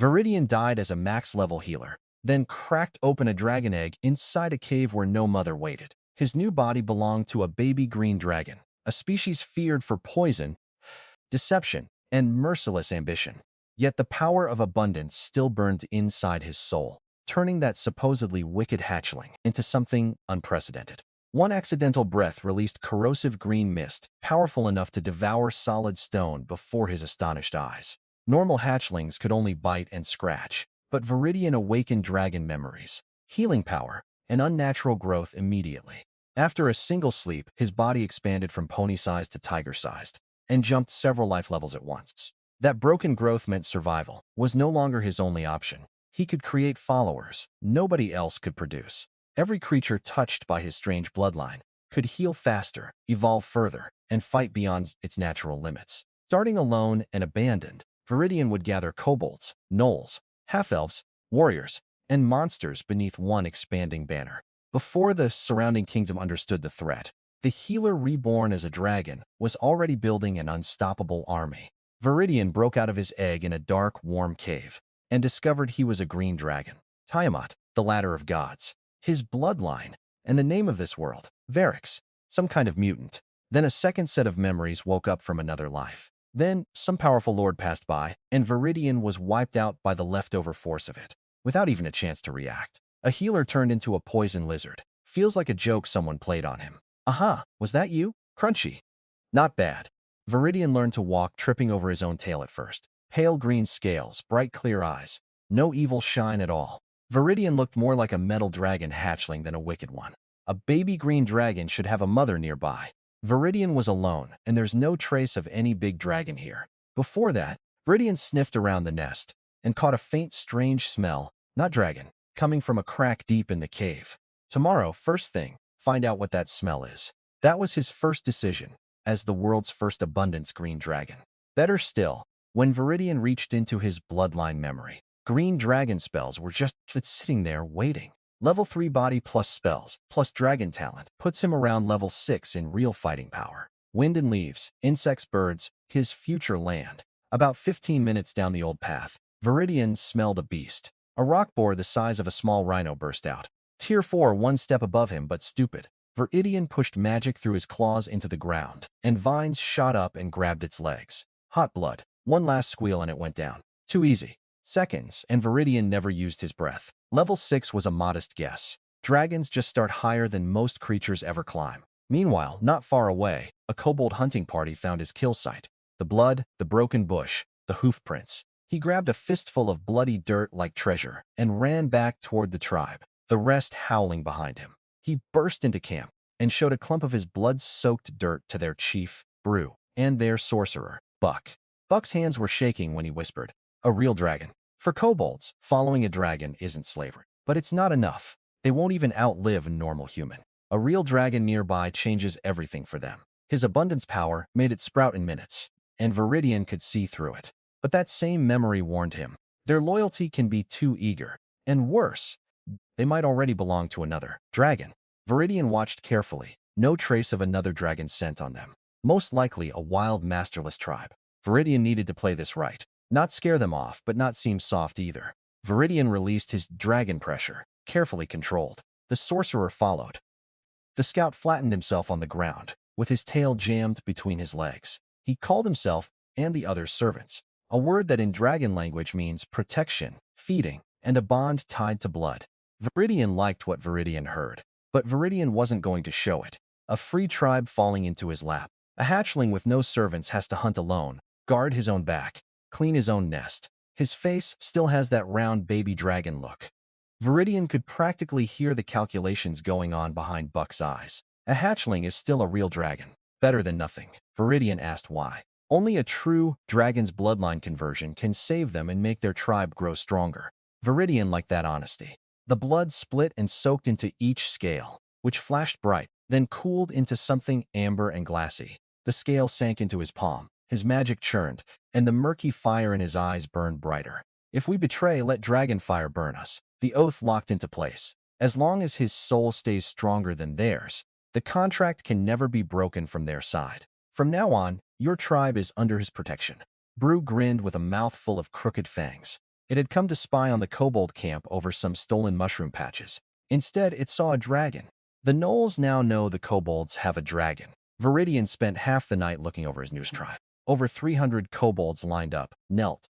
Viridian died as a max-level healer, then cracked open a dragon egg inside a cave where no mother waited. His new body belonged to a baby green dragon, a species feared for poison, deception, and merciless ambition. Yet the power of abundance still burned inside his soul, turning that supposedly wicked hatchling into something unprecedented. One accidental breath released corrosive green mist, powerful enough to devour solid stone before his astonished eyes. Normal hatchlings could only bite and scratch, but Viridian awakened dragon memories, healing power, and unnatural growth immediately. After a single sleep, his body expanded from pony-sized to tiger-sized, and jumped several life levels at once. That broken growth meant survival was no longer his only option. He could create followers nobody else could produce. Every creature touched by his strange bloodline could heal faster, evolve further, and fight beyond its natural limits. Starting alone and abandoned, Viridian would gather kobolds, gnolls, half-elves, warriors, and monsters beneath one expanding banner. Before the surrounding kingdom understood the threat, the healer reborn as a dragon was already building an unstoppable army. Viridian broke out of his egg in a dark, warm cave and discovered he was a green dragon. Tiamat, the ladder of gods, his bloodline, and the name of this world, Varix, some kind of mutant. Then a second set of memories woke up from another life. Then some powerful lord passed by, and Viridian was wiped out by the leftover force of it, without even a chance to react. A healer turned into a poison lizard. Feels like a joke someone played on him. Aha, was that you? Crunchy. Not bad. Viridian learned to walk, tripping over his own tail at first. Pale green scales, bright clear eyes. No evil shine at all. Viridian looked more like a metal dragon hatchling than a wicked one. A baby green dragon should have a mother nearby. Viridian was alone, and there's no trace of any big dragon here. Before that, Viridian sniffed around the nest and caught a faint, strange smell, not dragon, coming from a crack deep in the cave. Tomorrow, first thing, find out what that smell is. That was his first decision, as the world's first abundance green dragon. Better still, when Viridian reached into his bloodline memory, green dragon spells were just sitting there waiting. Level 3 body plus spells, plus dragon talent, puts him around level 6 in real fighting power. Wind and leaves, insects, birds, his future land. About 15 minutes down the old path, Viridian smelled a beast. A rock boar the size of a small rhino burst out. Tier 4 one step above him but stupid. Viridian pushed magic through his claws into the ground, and vines shot up and grabbed its legs. Hot blood. One last squeal and it went down. Too easy. Seconds, and Viridian never used his breath. Level 6 was a modest guess. Dragons just start higher than most creatures ever climb. Meanwhile, not far away, a kobold hunting party found his kill site. The blood, the broken bush, the hoof prints. He grabbed a fistful of bloody dirt like treasure and ran back toward the tribe, the rest howling behind him. He burst into camp and showed a clump of his blood-soaked dirt to their chief, Brew, and their sorcerer, Buck. Buck's hands were shaking when he whispered, "A real dragon." For kobolds, following a dragon isn't slavery. But it's not enough. They won't even outlive a normal human. A real dragon nearby changes everything for them. His abundance power made it sprout in minutes, and Viridian could see through it. But that same memory warned him. Their loyalty can be too eager. And worse, they might already belong to another dragon. Viridian watched carefully. No trace of another dragon scent on them. Most likely a wild, masterless tribe. Viridian needed to play this right. Not scare them off, but not seem soft either. Viridian released his dragon pressure, carefully controlled. The sorcerer followed. The scout flattened himself on the ground, with his tail jammed between his legs. He called himself and the others servants, a word that in dragon language means protection, feeding, and a bond tied to blood. Viridian liked what Viridian heard, but Viridian wasn't going to show it. A free tribe falling into his lap. A hatchling with no servants has to hunt alone, guard his own back, clean his own nest. His face still has that round baby dragon look. Viridian could practically hear the calculations going on behind Buck's eyes. A hatchling is still a real dragon. Better than nothing. Viridian asked why. Only a true dragon's bloodline conversion can save them and make their tribe grow stronger. Viridian liked that honesty. The blood split and soaked into each scale, which flashed bright, then cooled into something amber and glassy. The scale sank into his palm. His magic churned, and the murky fire in his eyes burned brighter. If we betray, let dragon fire burn us. The oath locked into place. As long as his soul stays stronger than theirs, the contract can never be broken from their side. From now on, your tribe is under his protection. Brew grinned with a mouthful of crooked fangs. It had come to spy on the kobold camp over some stolen mushroom patches. Instead, it saw a dragon. The Gnolls now know the kobolds have a dragon. Viridian spent half the night looking over his news tribe. Over 300 kobolds lined up, knelt,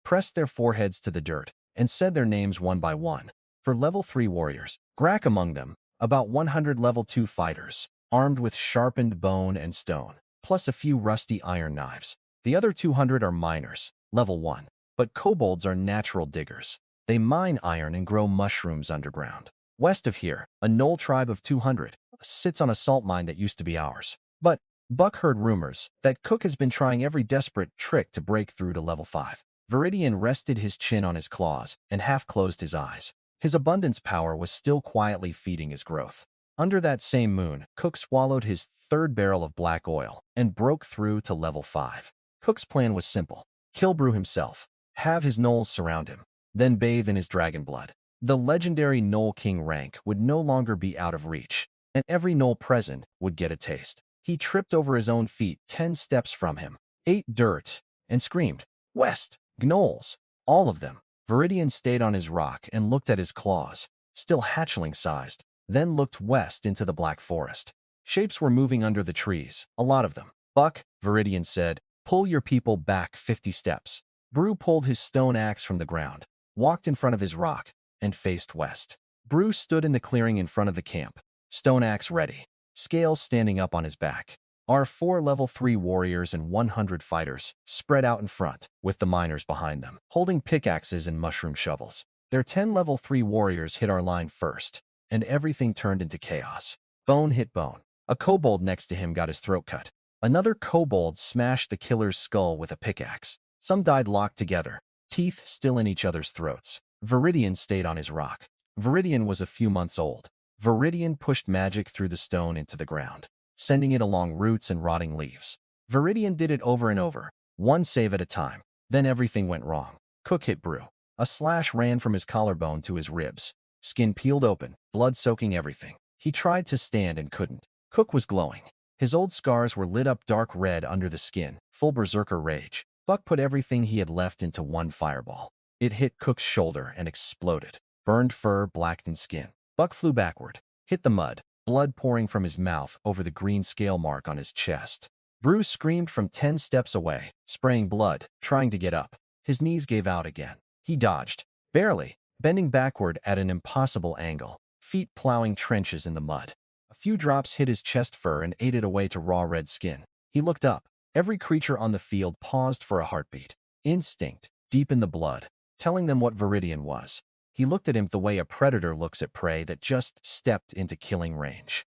pressed their foreheads to the dirt, and said their names one by one. For level 3 warriors, Grak among them, about 100 level 2 fighters, armed with sharpened bone and stone, plus a few rusty iron knives. The other 200 are miners, level 1. But kobolds are natural diggers. They mine iron and grow mushrooms underground. West of here, a Gnoll tribe of 200 sits on a salt mine that used to be ours. But Buck heard rumors that Cook has been trying every desperate trick to break through to level 5. Viridian rested his chin on his claws and half closed his eyes. His abundance power was still quietly feeding his growth. Under that same moon, Cook swallowed his third barrel of black oil and broke through to level 5. Cook's plan was simple. Kill Brew himself, have his Gnolls surround him, then bathe in his dragon blood. The legendary Gnoll King rank would no longer be out of reach, and every Gnoll present would get a taste. He tripped over his own feet 10 steps from him, ate dirt, and screamed, "West! Gnolls! All of them!" Viridian stayed on his rock and looked at his claws, still hatchling-sized, then looked west into the black forest. Shapes were moving under the trees, a lot of them. "Buck," Viridian said, "pull your people back 50 steps." Brew pulled his stone axe from the ground, walked in front of his rock, and faced west. Brew stood in the clearing in front of the camp, stone axe ready, scales standing up on his back. Our 4 level 3 warriors and 100 fighters spread out in front, with the miners behind them, holding pickaxes and mushroom shovels. Their 10 level 3 warriors hit our line first, and everything turned into chaos. Bone hit bone. A kobold next to him got his throat cut. Another kobold smashed the killer's skull with a pickaxe. Some died locked together, teeth still in each other's throats. Viridian stayed on his rock. Viridian was a few months old. Viridian pushed magic through the stone into the ground, sending it along roots and rotting leaves. Viridian did it over and over, one save at a time. Then everything went wrong. Cook hit Brew. A slash ran from his collarbone to his ribs. Skin peeled open, blood soaking everything. He tried to stand and couldn't. Cook was glowing. His old scars were lit up dark red under the skin, full berserker rage. Buck put everything he had left into one fireball. It hit Cook's shoulder and exploded. Burned fur, blackened skin. Buck flew backward, hit the mud, blood pouring from his mouth over the green scale mark on his chest. Brew screamed from 10 steps away, spraying blood, trying to get up. His knees gave out again. He dodged, barely, bending backward at an impossible angle, feet plowing trenches in the mud. A few drops hit his chest fur and ate it away to raw red skin. He looked up. Every creature on the field paused for a heartbeat. Instinct, deep in the blood, telling them what Viridian was. He looked at him the way a predator looks at prey that just stepped into killing range.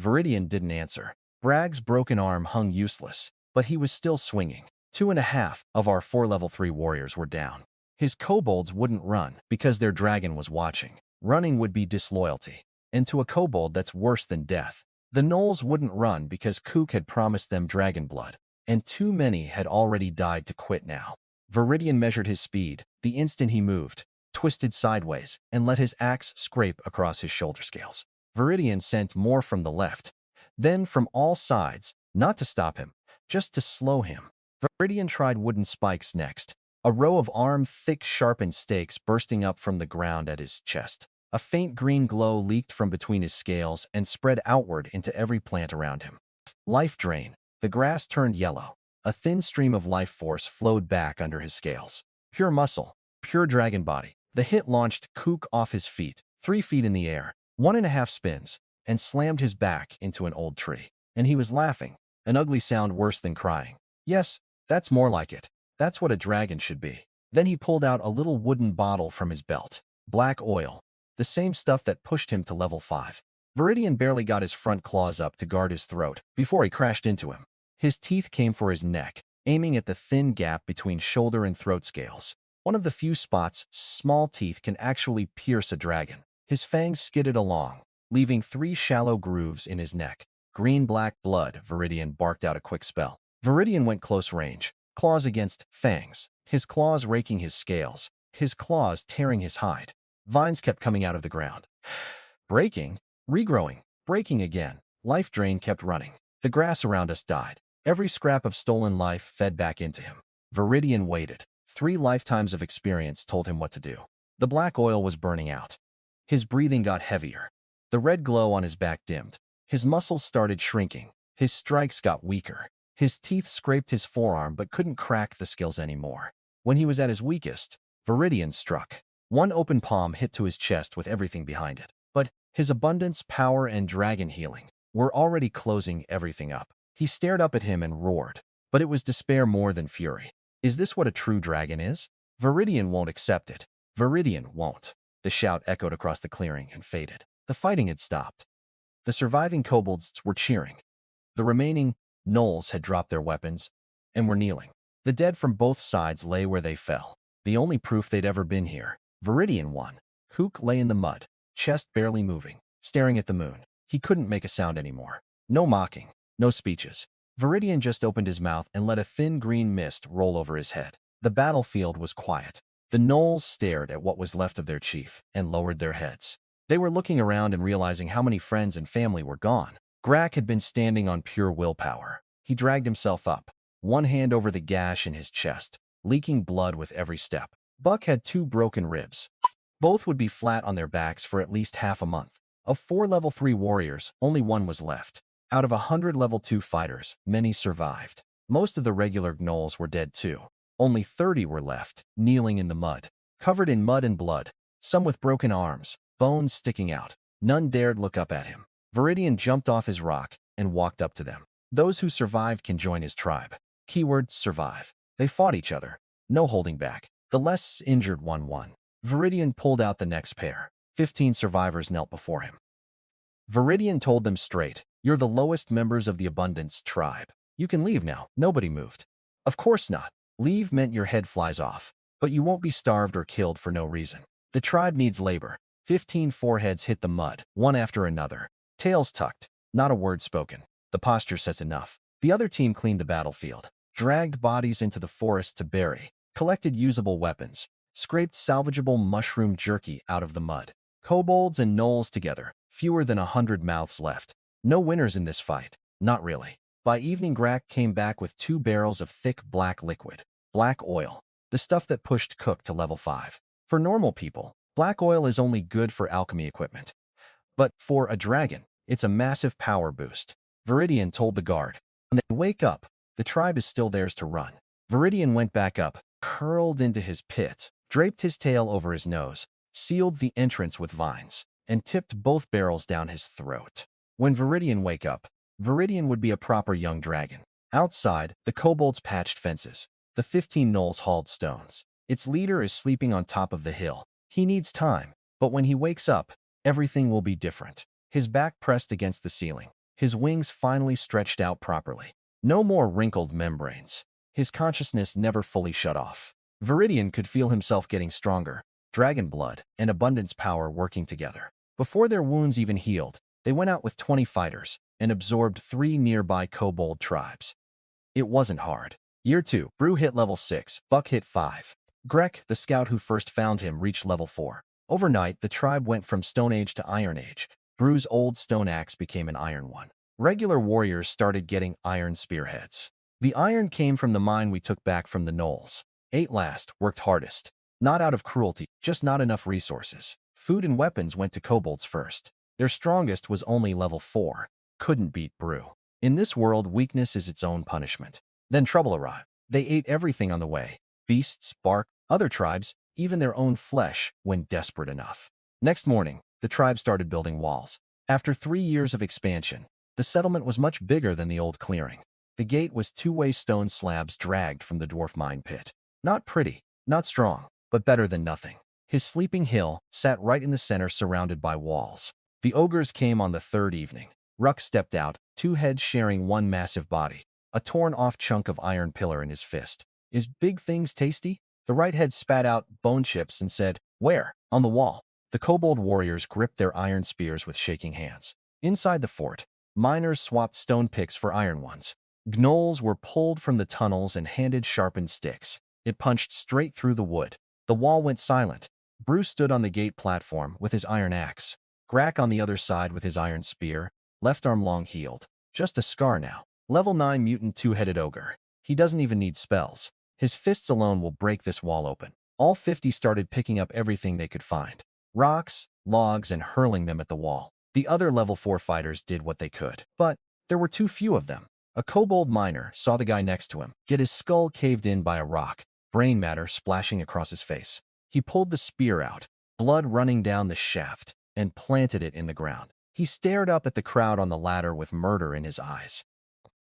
Viridian didn't answer. Bragg's broken arm hung useless, but he was still swinging. 2.5 of our 4 level 3 warriors were down. His kobolds wouldn't run because their dragon was watching. Running would be disloyalty. And to a kobold, that's worse than death. The Gnolls wouldn't run because Kook had promised them dragon blood, and too many had already died to quit now. Viridian measured his speed the instant he moved, twisted sideways, and let his axe scrape across his shoulder scales. Viridian sent more from the left, then from all sides, not to stop him, just to slow him. Viridian tried wooden spikes next, a row of arm-thick sharpened stakes bursting up from the ground at his chest. A faint green glow leaked from between his scales and spread outward into every plant around him. Life drain. The grass turned yellow. A thin stream of life force flowed back under his scales. Pure muscle, pure dragon body. The hit launched Kook off his feet, 3 feet in the air, 1.5 spins, and slammed his back into an old tree. And he was laughing, an ugly sound worse than crying. Yes, that's more like it. That's what a dragon should be. Then he pulled out a little wooden bottle from his belt. Black oil. The same stuff that pushed him to level 5. Viridian barely got his front claws up to guard his throat before he crashed into him. His teeth came for his neck, aiming at the thin gap between shoulder and throat scales. One of the few spots small teeth can actually pierce a dragon. His fangs skidded along, leaving 3 shallow grooves in his neck. Green-black blood, Viridian barked out a quick spell. Viridian went close range, claws against fangs, his claws raking his scales, his claws tearing his hide. Vines kept coming out of the ground. Breaking, regrowing, breaking again. Life drain kept running. The grass around us died. Every scrap of stolen life fed back into him. Viridian waited. 3 lifetimes of experience told him what to do. The black oil was burning out. His breathing got heavier. The red glow on his back dimmed. His muscles started shrinking. His strikes got weaker. His teeth scraped his forearm but couldn't crack the skills anymore. When he was at his weakest, Viridian struck. One open palm hit to his chest with everything behind it. But his abundance, power, and dragon healing were already closing everything up. He stared up at him and roared. But it was despair more than fury. Is this what a true dragon is? Viridian won't accept it. Viridian won't. The shout echoed across the clearing and faded. The fighting had stopped. The surviving kobolds were cheering. The remaining Gnolls had dropped their weapons and were kneeling. The dead from both sides lay where they fell. The only proof they'd ever been here. Viridian won. Hook lay in the mud, chest barely moving, staring at the moon. He couldn't make a sound anymore. No mocking, no speeches. Viridian just opened his mouth and let a thin green mist roll over his head. The battlefield was quiet. The Gnolls stared at what was left of their chief and lowered their heads. They were looking around and realizing how many friends and family were gone. Grak had been standing on pure willpower. He dragged himself up, one hand over the gash in his chest, leaking blood with every step. Buck had 2 broken ribs. Both would be flat on their backs for at least half a month. Of 4 level 3 warriors, only 1 was left. Out of 100 level 2 fighters, many survived. Most of the regular Gnolls were dead too. Only 30 were left, kneeling in the mud, covered in mud and blood, some with broken arms, bones sticking out. None dared look up at him. Viridian jumped off his rock and walked up to them. Those who survived can join his tribe. Keyword survive. They fought each other. No holding back. The less injured one won. Viridian pulled out the next pair. 15 survivors knelt before him. Viridian told them straight, "You're the lowest members of the Abundance tribe. You can leave now." Nobody moved. Of course not. Leave meant your head flies off. But you won't be starved or killed for no reason. The tribe needs labor. 15 foreheads hit the mud, one after another. Tails tucked. Not a word spoken. The posture says enough. The other team cleaned the battlefield, dragged bodies into the forest to bury, collected usable weapons, scraped salvageable mushroom jerky out of the mud. Kobolds and Gnolls together, fewer than 100 mouths left. No winners in this fight. Not really. By evening, Grak came back with 2 barrels of thick black liquid. Black oil. The stuff that pushed Cook to level 5. For normal people, black oil is only good for alchemy equipment. But for a dragon, it's a massive power boost. Viridian told the guard, "When they wake up, the tribe is still theirs to run." Viridian went back up, curled into his pit, draped his tail over his nose, sealed the entrance with vines, and tipped both barrels down his throat. When Viridian wake up, Viridian would be a proper young dragon. Outside, the kobolds patched fences. The 15 Gnolls hauled stones. Its leader is sleeping on top of the hill. He needs time, but when he wakes up, everything will be different. His back pressed against the ceiling. His wings finally stretched out properly. No more wrinkled membranes. His consciousness never fully shut off. Viridian could feel himself getting stronger, dragon blood and abundance power working together. Before their wounds even healed, they went out with 20 fighters and absorbed 3 nearby kobold tribes. It wasn't hard. Year 2, Brew hit level 6, Buck hit 5. Grek, the scout who first found him, reached level 4. Overnight, the tribe went from Stone Age to Iron Age. Brew's old stone axe became an iron one. Regular warriors started getting iron spearheads. The iron came from the mine we took back from the Gnolls. Ate last, worked hardest. Not out of cruelty, just not enough resources. Food and weapons went to kobolds first. Their strongest was only level 4. Couldn't beat Brew. In this world, weakness is its own punishment. Then trouble arrived. They ate everything on the way. Beasts, bark, other tribes, even their own flesh, when desperate enough. Next morning, the tribe started building walls. After 3 years of expansion, the settlement was much bigger than the old clearing. The gate was 2-way stone slabs dragged from the dwarf mine pit. Not pretty, not strong, but better than nothing. His sleeping hill sat right in the center, surrounded by walls. The ogres came on the 3rd evening. Ruck stepped out, 2 heads sharing one massive body, a torn-off chunk of iron pillar in his fist. "Is big things tasty?" The right head spat out bone chips and said, "Where?" "On the wall." The kobold warriors gripped their iron spears with shaking hands. Inside the fort, miners swapped stone picks for iron ones. Gnolls were pulled from the tunnels and handed sharpened sticks. It punched straight through the wood. The wall went silent. Bruce stood on the gate platform with his iron axe. Grak on the other side with his iron spear, left arm long healed. Just a scar now. Level 9 mutant 2-headed ogre. He doesn't even need spells. His fists alone will break this wall open. All 50 started picking up everything they could find. Rocks, logs, and hurling them at the wall. The other level 4 fighters did what they could, but there were too few of them. A kobold miner saw the guy next to him get his skull caved in by a rock, brain matter splashing across his face. He pulled the spear out, blood running down the shaft, and planted it in the ground. He stared up at the crowd on the ladder with murder in his eyes.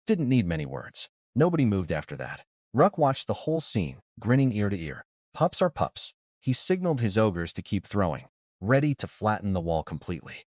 Didn't need many words. Nobody moved after that. Ruck watched the whole scene, grinning ear to ear. Pups are pups. He signaled his ogres to keep throwing, ready to flatten the wall completely.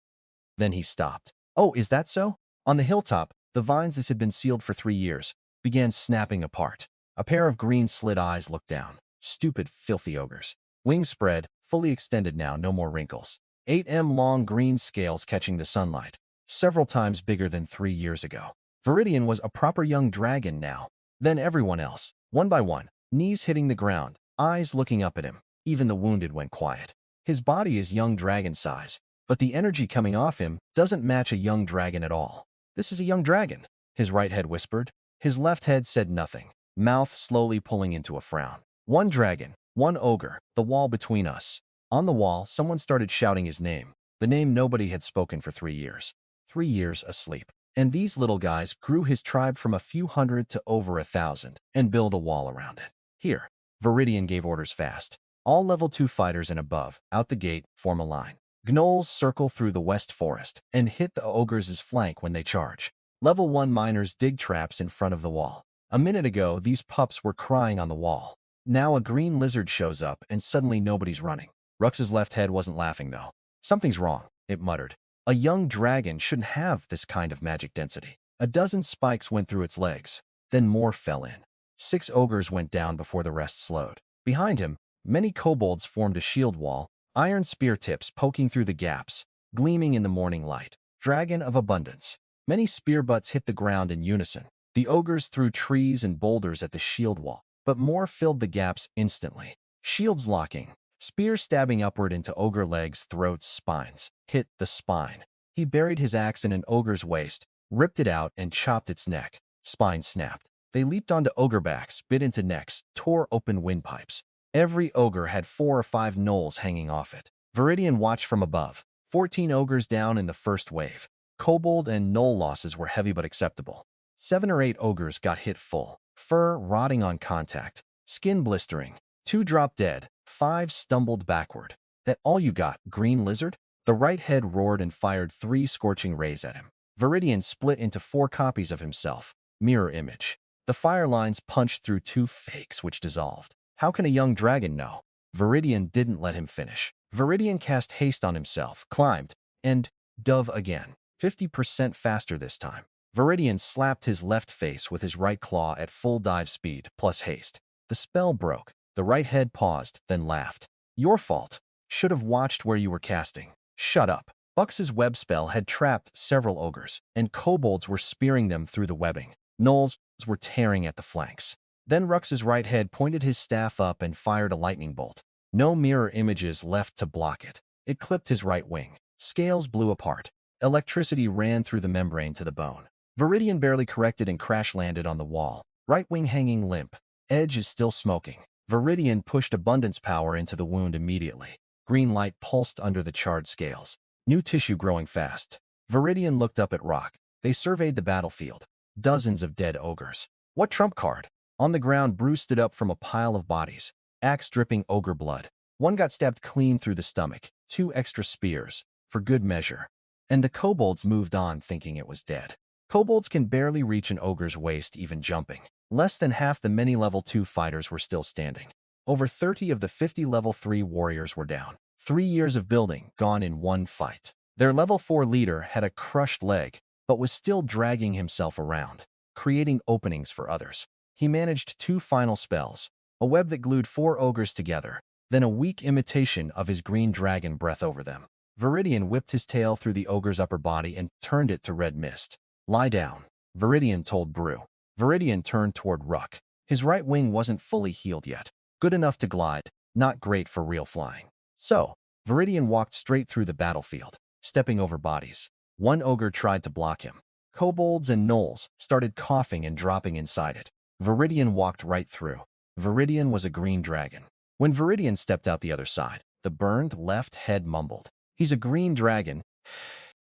Then he stopped. Oh, is that so? On the hilltop, the vines that had been sealed for 3 years began snapping apart. A pair of green slit eyes looked down. Stupid, filthy ogres. Wings spread, fully extended now, no more wrinkles. 8 long green scales catching the sunlight, several times bigger than 3 years ago. Viridian was a proper young dragon now. Then everyone else, one by one, knees hitting the ground, eyes looking up at him. Even the wounded went quiet. His body is young dragon size, but the energy coming off him doesn't match a young dragon at all. This is a young dragon, his right head whispered. His left head said nothing, mouth slowly pulling into a frown. One dragon, one ogre, the wall between us. On the wall, someone started shouting his name, the name nobody had spoken for 3 years. 3 years asleep. And these little guys grew his tribe from a few hundred to over 1,000 and built a wall around it. Here, Viridian gave orders fast. All level 2 fighters and above, out the gate, form a line. Gnolls circle through the west forest and hit the ogres' flank when they charge. Level 1 miners dig traps in front of the wall. A minute ago, these pups were crying on the wall. Now a green lizard shows up and suddenly nobody's running. Rux's left head wasn't laughing though. Something's wrong, it muttered. A young dragon shouldn't have this kind of magic density. A dozen spikes went through its legs, then more fell in. 6 ogres went down before the rest slowed. Behind him, many kobolds formed a shield wall, iron spear tips poking through the gaps, gleaming in the morning light. Dragon of abundance. Many spear butts hit the ground in unison. The ogres threw trees and boulders at the shield wall, but more filled the gaps instantly. Shields locking. Spear stabbing upward into ogre legs, throats, spines. Hit the spine. He buried his axe in an ogre's waist, ripped it out, and chopped its neck. Spine snapped. They leaped onto ogre backs, bit into necks, tore open windpipes. Every ogre had 4 or 5 gnolls hanging off it. Viridian watched from above. 14 ogres down in the first wave. Kobold and gnoll losses were heavy but acceptable. 7 or 8 ogres got hit full. Fur rotting on contact. Skin blistering. 2 dropped dead. 5 stumbled backward. That all you got, green lizard? The right head roared and fired 3 scorching rays at him. Viridian split into 4 copies of himself. Mirror image. The fire lines punched through 2 fakes which dissolved. How can a young dragon know? Viridian didn't let him finish. Viridian cast haste on himself, climbed, and dove again. 50% faster this time. Viridian slapped his left face with his right claw at full dive speed, plus haste. The spell broke. The right head paused, then laughed. Your fault. Should have watched where you were casting. Shut up. Bux's web spell had trapped several ogres, and kobolds were spearing them through the webbing. Gnolls were tearing at the flanks. Then Rux's right head pointed his staff up and fired a lightning bolt. No mirror images left to block it. It clipped his right wing. Scales blew apart. Electricity ran through the membrane to the bone. Viridian barely corrected and crash-landed on the wall. Right wing hanging limp. Edge is still smoking. Viridian pushed abundance power into the wound immediately. Green light pulsed under the charred scales. New tissue growing fast. Viridian looked up at Rock. They surveyed the battlefield. Dozens of dead ogres. What trump card? On the ground, Bruce stood up from a pile of bodies. Axe dripping ogre blood. One got stabbed clean through the stomach. 2 extra spears. For good measure. And the kobolds moved on thinking it was dead. Kobolds can barely reach an ogre's waist even jumping. Less than half the many level 2 fighters were still standing. Over 30 of the 50 level 3 warriors were down. 3 years of building gone in one fight. Their level 4 leader had a crushed leg, but was still dragging himself around, creating openings for others. He managed 2 final spells, a web that glued 4 ogres together, then a weak imitation of his green dragon breath over them. Viridian whipped his tail through the ogre's upper body and turned it to red mist. Lie down, Viridian told Brew. Viridian turned toward Ruck. His right wing wasn't fully healed yet. Good enough to glide, not great for real flying. So, Viridian walked straight through the battlefield, stepping over bodies. 1 ogre tried to block him. Kobolds and gnolls started coughing and dropping inside it. Viridian walked right through. Viridian was a green dragon. When Viridian stepped out the other side, the burned left head mumbled, "He's a green dragon,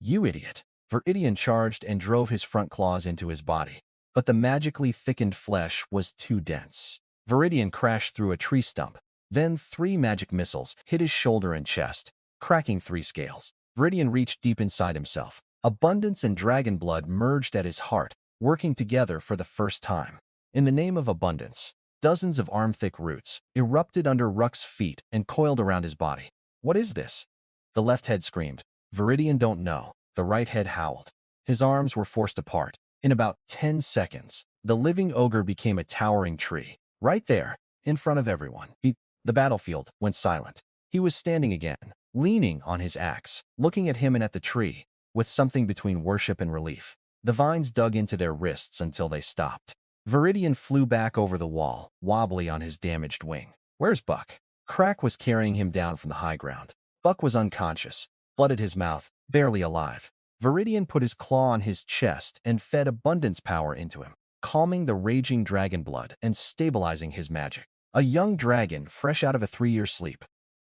you idiot." Viridian charged and drove his front claws into his body, but the magically thickened flesh was too dense. Viridian crashed through a tree stump. Then 3 magic missiles hit his shoulder and chest, cracking 3 scales. Viridian reached deep inside himself. Abundance and dragon blood merged at his heart, working together for the first time. In the name of abundance, dozens of arm-thick roots erupted under Ruck's feet and coiled around his body. "What is this?" The left head screamed. "Viridian don't know." The right head howled. His arms were forced apart. In about 10 seconds, the living ogre became a towering tree. Right there, in front of everyone. The battlefield went silent. He was standing again, leaning on his axe, looking at him and at the tree, with something between worship and relief. The vines dug into their wrists until they stopped. Viridian flew back over the wall, wobbly on his damaged wing. "Where's Buck?" Crack was carrying him down from the high ground. Buck was unconscious, blood at his mouth, barely alive. Viridian put his claw on his chest and fed abundance power into him, calming the raging dragon blood and stabilizing his magic. A young dragon fresh out of a 3-year sleep,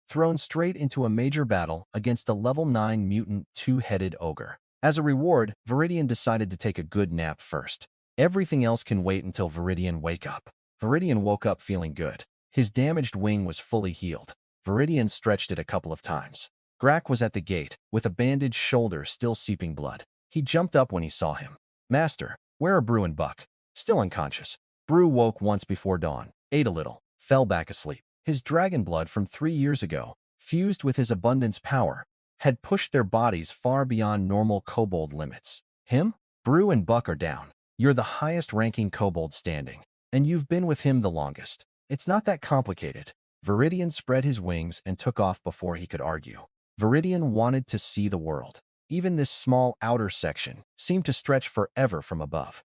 thrown straight into a major battle against a level 9 mutant 2-headed ogre. As a reward, Viridian decided to take a good nap first. Everything else can wait until Viridian wake up. Viridian woke up feeling good. His damaged wing was fully healed. Viridian stretched it a couple of times. Grack was at the gate, with a bandaged shoulder still seeping blood. He jumped up when he saw him. "Master, where are Brew and Buck?" "Still unconscious." Brew woke once before dawn, ate a little, fell back asleep. His dragon blood from 3 years ago, fused with his abundance power, had pushed their bodies far beyond normal kobold limits. "Him? Brew and Buck are down. You're the highest-ranking kobold standing, and you've been with him the longest. It's not that complicated." Viridian spread his wings and took off before he could argue. Viridian wanted to see the world. Even this small outer section seemed to stretch forever from above.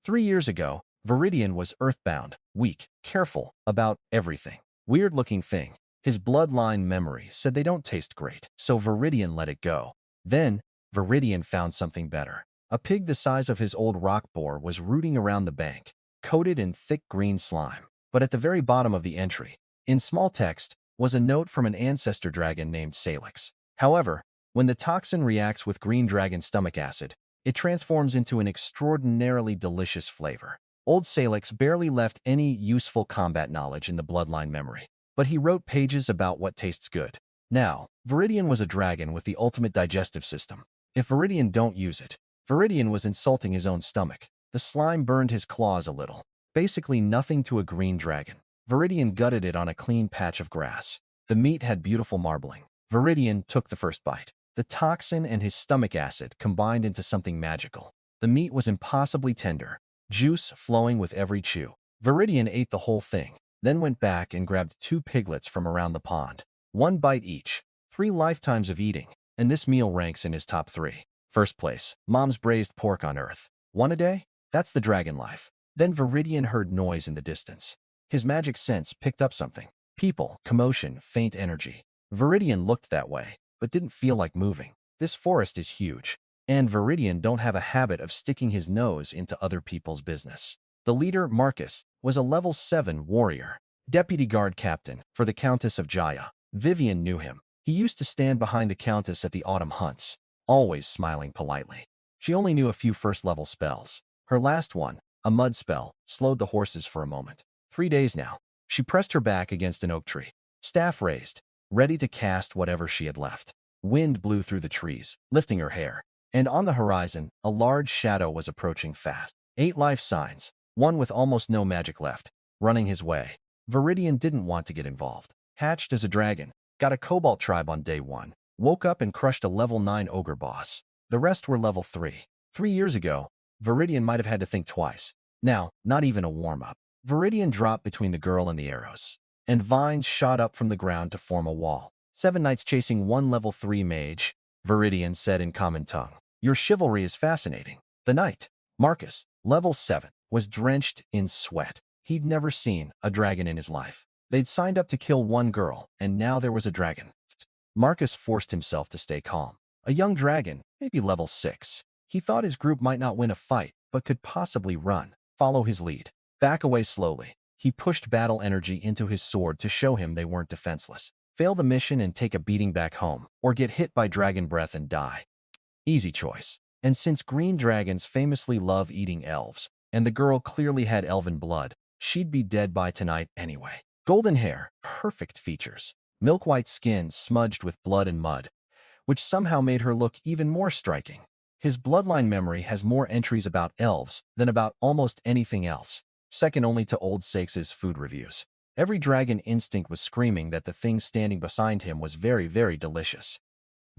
3 years ago, Viridian was earthbound, weak, careful about everything. Weird-looking thing. His bloodline memory said they don't taste great, so Viridian let it go. Then, Viridian found something better. A pig the size of his old rock boar was rooting around the bank, coated in thick green slime. But at the very bottom of the entry, in small text, was a note from an ancestor dragon named Salix. However, when the toxin reacts with green dragon stomach acid, it transforms into an extraordinarily delicious flavor. Old Salix barely left any useful combat knowledge in the bloodline memory, but he wrote pages about what tastes good. Now, Viridian was a dragon with the ultimate digestive system. If Viridian don't use it, Viridian was insulting his own stomach. The slime burned his claws a little. Basically nothing to a green dragon. Viridian gutted it on a clean patch of grass. The meat had beautiful marbling. Viridian took the first bite. The toxin and his stomach acid combined into something magical. The meat was impossibly tender, juice flowing with every chew. Viridian ate the whole thing, then went back and grabbed 2 piglets from around the pond. 1 bite each. 3 lifetimes of eating, and this meal ranks in his top 3. First place, Mom's braised pork on Earth. 1 a day? That's the dragon life. Then Viridian heard noise in the distance. His magic sense picked up something. People, commotion, faint energy. Viridian looked that way, but didn't feel like moving. This forest is huge, and Viridian don't have a habit of sticking his nose into other people's business. The leader, Marcus, was a level 7 warrior, deputy guard captain for the Countess of Jaya. Vivian knew him. He used to stand behind the Countess at the autumn hunts, always smiling politely. She only knew a few first-level spells. Her last one, a mud spell, slowed the horses for a moment. 3 days now. She pressed her back against an oak tree, staff raised, ready to cast whatever she had left. Wind blew through the trees, lifting her hair, and on the horizon, a large shadow was approaching fast. 8 life signs, one with almost no magic left, running his way. Viridian didn't want to get involved. Hatched as a dragon, got a Cobalt tribe on day 1, woke up and crushed a level 9 ogre boss. The rest were level 3. 3 years ago, Viridian might have had to think twice. Now, not even a warm-up. Viridian dropped between the girl and the arrows, and vines shot up from the ground to form a wall. 7 knights chasing 1 level 3 mage, Viridian said in common tongue. Your chivalry is fascinating. The knight, Marcus, level 7, was drenched in sweat. He'd never seen a dragon in his life. They'd signed up to kill 1 girl, and now there was a dragon. Marcus forced himself to stay calm. A young dragon, maybe level 6. He thought his group might not win a fight, but could possibly run. Follow his lead. Back away slowly. He pushed battle energy into his sword to show him they weren't defenseless. Fail the mission and take a beating back home, or get hit by dragon breath and die. Easy choice. And since green dragons famously love eating elves, and the girl clearly had elven blood, she'd be dead by tonight anyway. Golden hair, perfect features. Milk-white skin smudged with blood and mud, which somehow made her look even more striking. His bloodline memory has more entries about elves than about almost anything else, second only to Old Sakes' food reviews. Every dragon instinct was screaming that the thing standing beside him was very, very delicious.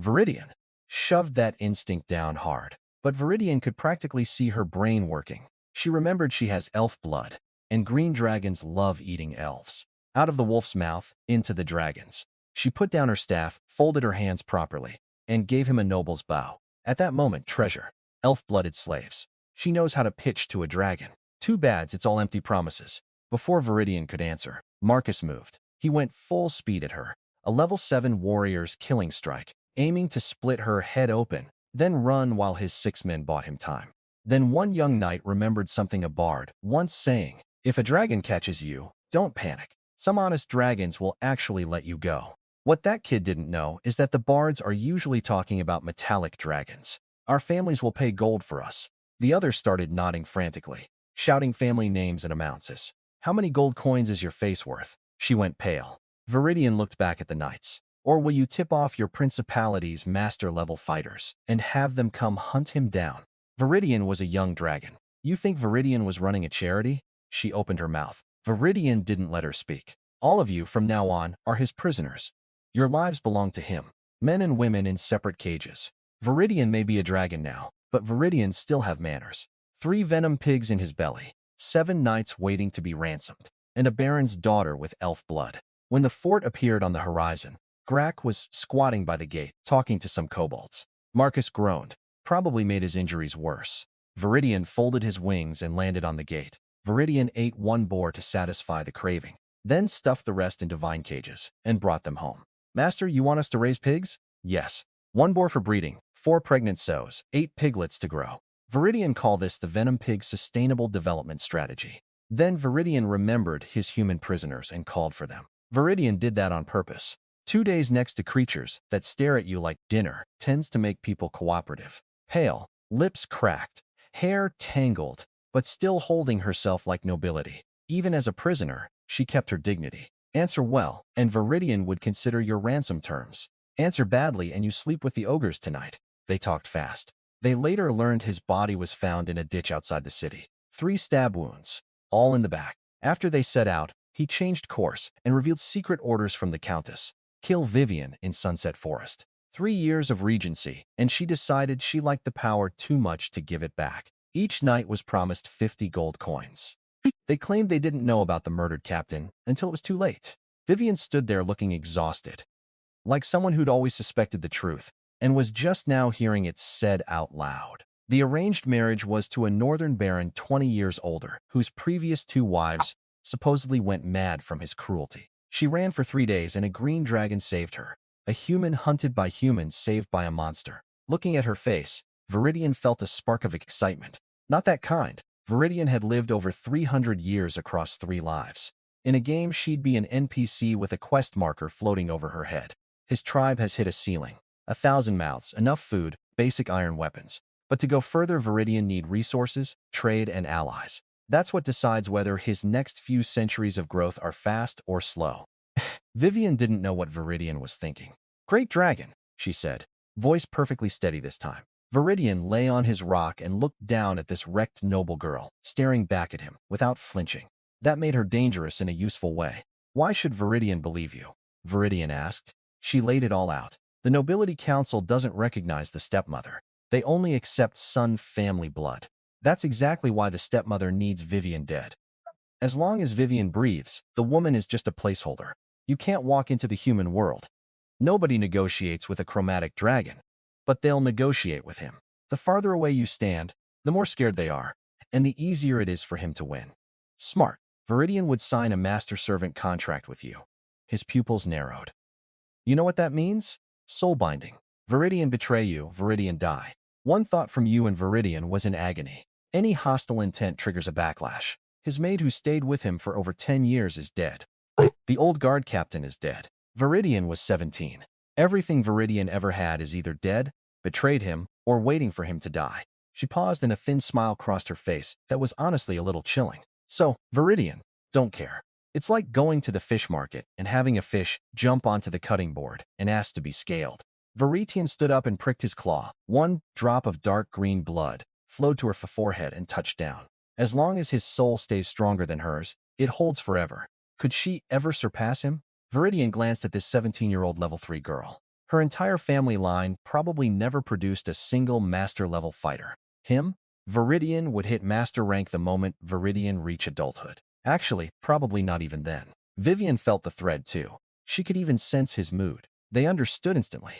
Viridian shoved that instinct down hard, but Viridian could practically see her brain working. She remembered she has elf blood, and green dragons love eating elves. Out of the wolf's mouth, into the dragon's. She put down her staff, folded her hands properly, and gave him a noble's bow. At that moment, treasure, elf-blooded slaves. She knows how to pitch to a dragon. Too bad it's all empty promises. Before Viridian could answer, Marcus moved. He went full speed at her, a level 7 warrior's killing strike, aiming to split her head open, then run while his 6 men bought him time. Then one young knight remembered something a bard once saying, "If a dragon catches you, don't panic. Some honest dragons will actually let you go." What that kid didn't know is that the bards are usually talking about metallic dragons. Our families will pay gold for us. The others started nodding frantically, shouting family names and amounts. How many gold coins is your face worth? She went pale. Viridian looked back at the knights. Or will you tip off your principality's master-level fighters and have them come hunt him down? Viridian was a young dragon. You think Viridian was running a charity? She opened her mouth. Viridian didn't let her speak. All of you, from now on, are his prisoners. Your lives belong to him. Men and women in separate cages. Viridian may be a dragon now, but Viridians still have manners. 3 venom pigs in his belly, 7 knights waiting to be ransomed, and a baron's daughter with elf blood. When the fort appeared on the horizon, Grak was squatting by the gate, talking to some kobolds. Marcus groaned, probably made his injuries worse. Viridian folded his wings and landed on the gate. Viridian ate 1 boar to satisfy the craving, then stuffed the rest into vine cages and brought them home. Master, you want us to raise pigs? Yes. 1 boar for breeding, 4 pregnant sows, 8 piglets to grow. Viridian called this the Venom Pig Sustainable Development Strategy. Then Viridian remembered his human prisoners and called for them. Viridian did that on purpose. 2 days next to creatures that stare at you like dinner tends to make people cooperative. Pale, lips cracked, hair tangled, but still holding herself like nobility. Even as a prisoner, she kept her dignity. Answer well, and Viridian would consider your ransom terms. Answer badly and you sleep with the ogres tonight. They talked fast. They later learned his body was found in a ditch outside the city. 3 stab wounds, all in the back. After they set out, he changed course and revealed secret orders from the Countess. Kill Vivian in Sunset Forest. 3 years of regency, and she decided she liked the power too much to give it back. Each knight was promised 50 gold coins. They claimed they didn't know about the murdered captain until it was too late. Vivian stood there looking exhausted, like someone who'd always suspected the truth, and was just now hearing it said out loud. The arranged marriage was to a northern baron 20 years older, whose previous 2 wives supposedly went mad from his cruelty. She ran for 3 days and a green dragon saved her. A human hunted by humans saved by a monster. Looking at her face, Viridian felt a spark of excitement. Not that kind. Viridian had lived over 300 years across 3 lives. In a game, she'd be an NPC with a quest marker floating over her head. His tribe has hit a ceiling. 1,000 mouths, enough food, basic iron weapons. But to go further, Viridian need resources, trade, and allies. That's what decides whether his next few centuries of growth are fast or slow. Vivian didn't know what Viridian was thinking. Great dragon, she said, voice perfectly steady this time. Viridian lay on his rock and looked down at this wrecked noble girl, staring back at him, without flinching. That made her dangerous in a useful way. Why should Viridian believe you? Viridian asked. She laid it all out. The Nobility Council doesn't recognize the stepmother. They only accept son family blood. That's exactly why the stepmother needs Vivian dead. As long as Vivian breathes, the woman is just a placeholder. You can't walk into the human world. Nobody negotiates with a chromatic dragon, but they'll negotiate with him. The farther away you stand, the more scared they are, and the easier it is for him to win. Smart. Viridian would sign a master-servant contract with you. His pupils narrowed. You know what that means? Soul binding. Viridian betray you, Viridian die. One thought from you and Viridian was in agony. Any hostile intent triggers a backlash. His maid who stayed with him for over 10 years is dead. The old guard captain is dead. Viridian was 17. Everything Viridian ever had is either dead, betrayed him, or waiting for him to die. She paused and a thin smile crossed her face that was honestly a little chilling. So, Viridian, don't care. It's like going to the fish market and having a fish jump onto the cutting board and ask to be scaled. Viridian stood up and pricked his claw. One drop of dark green blood flowed to her forehead and touched down. As long as his soul stays stronger than hers, it holds forever. Could she ever surpass him? Viridian glanced at this 17-year-old level 3 girl. Her entire family line probably never produced a single master-level fighter. Him? Viridian would hit master rank the moment Viridian reached adulthood. Actually, probably not even then. Vivian felt the thread too. She could even sense his mood. They understood instantly.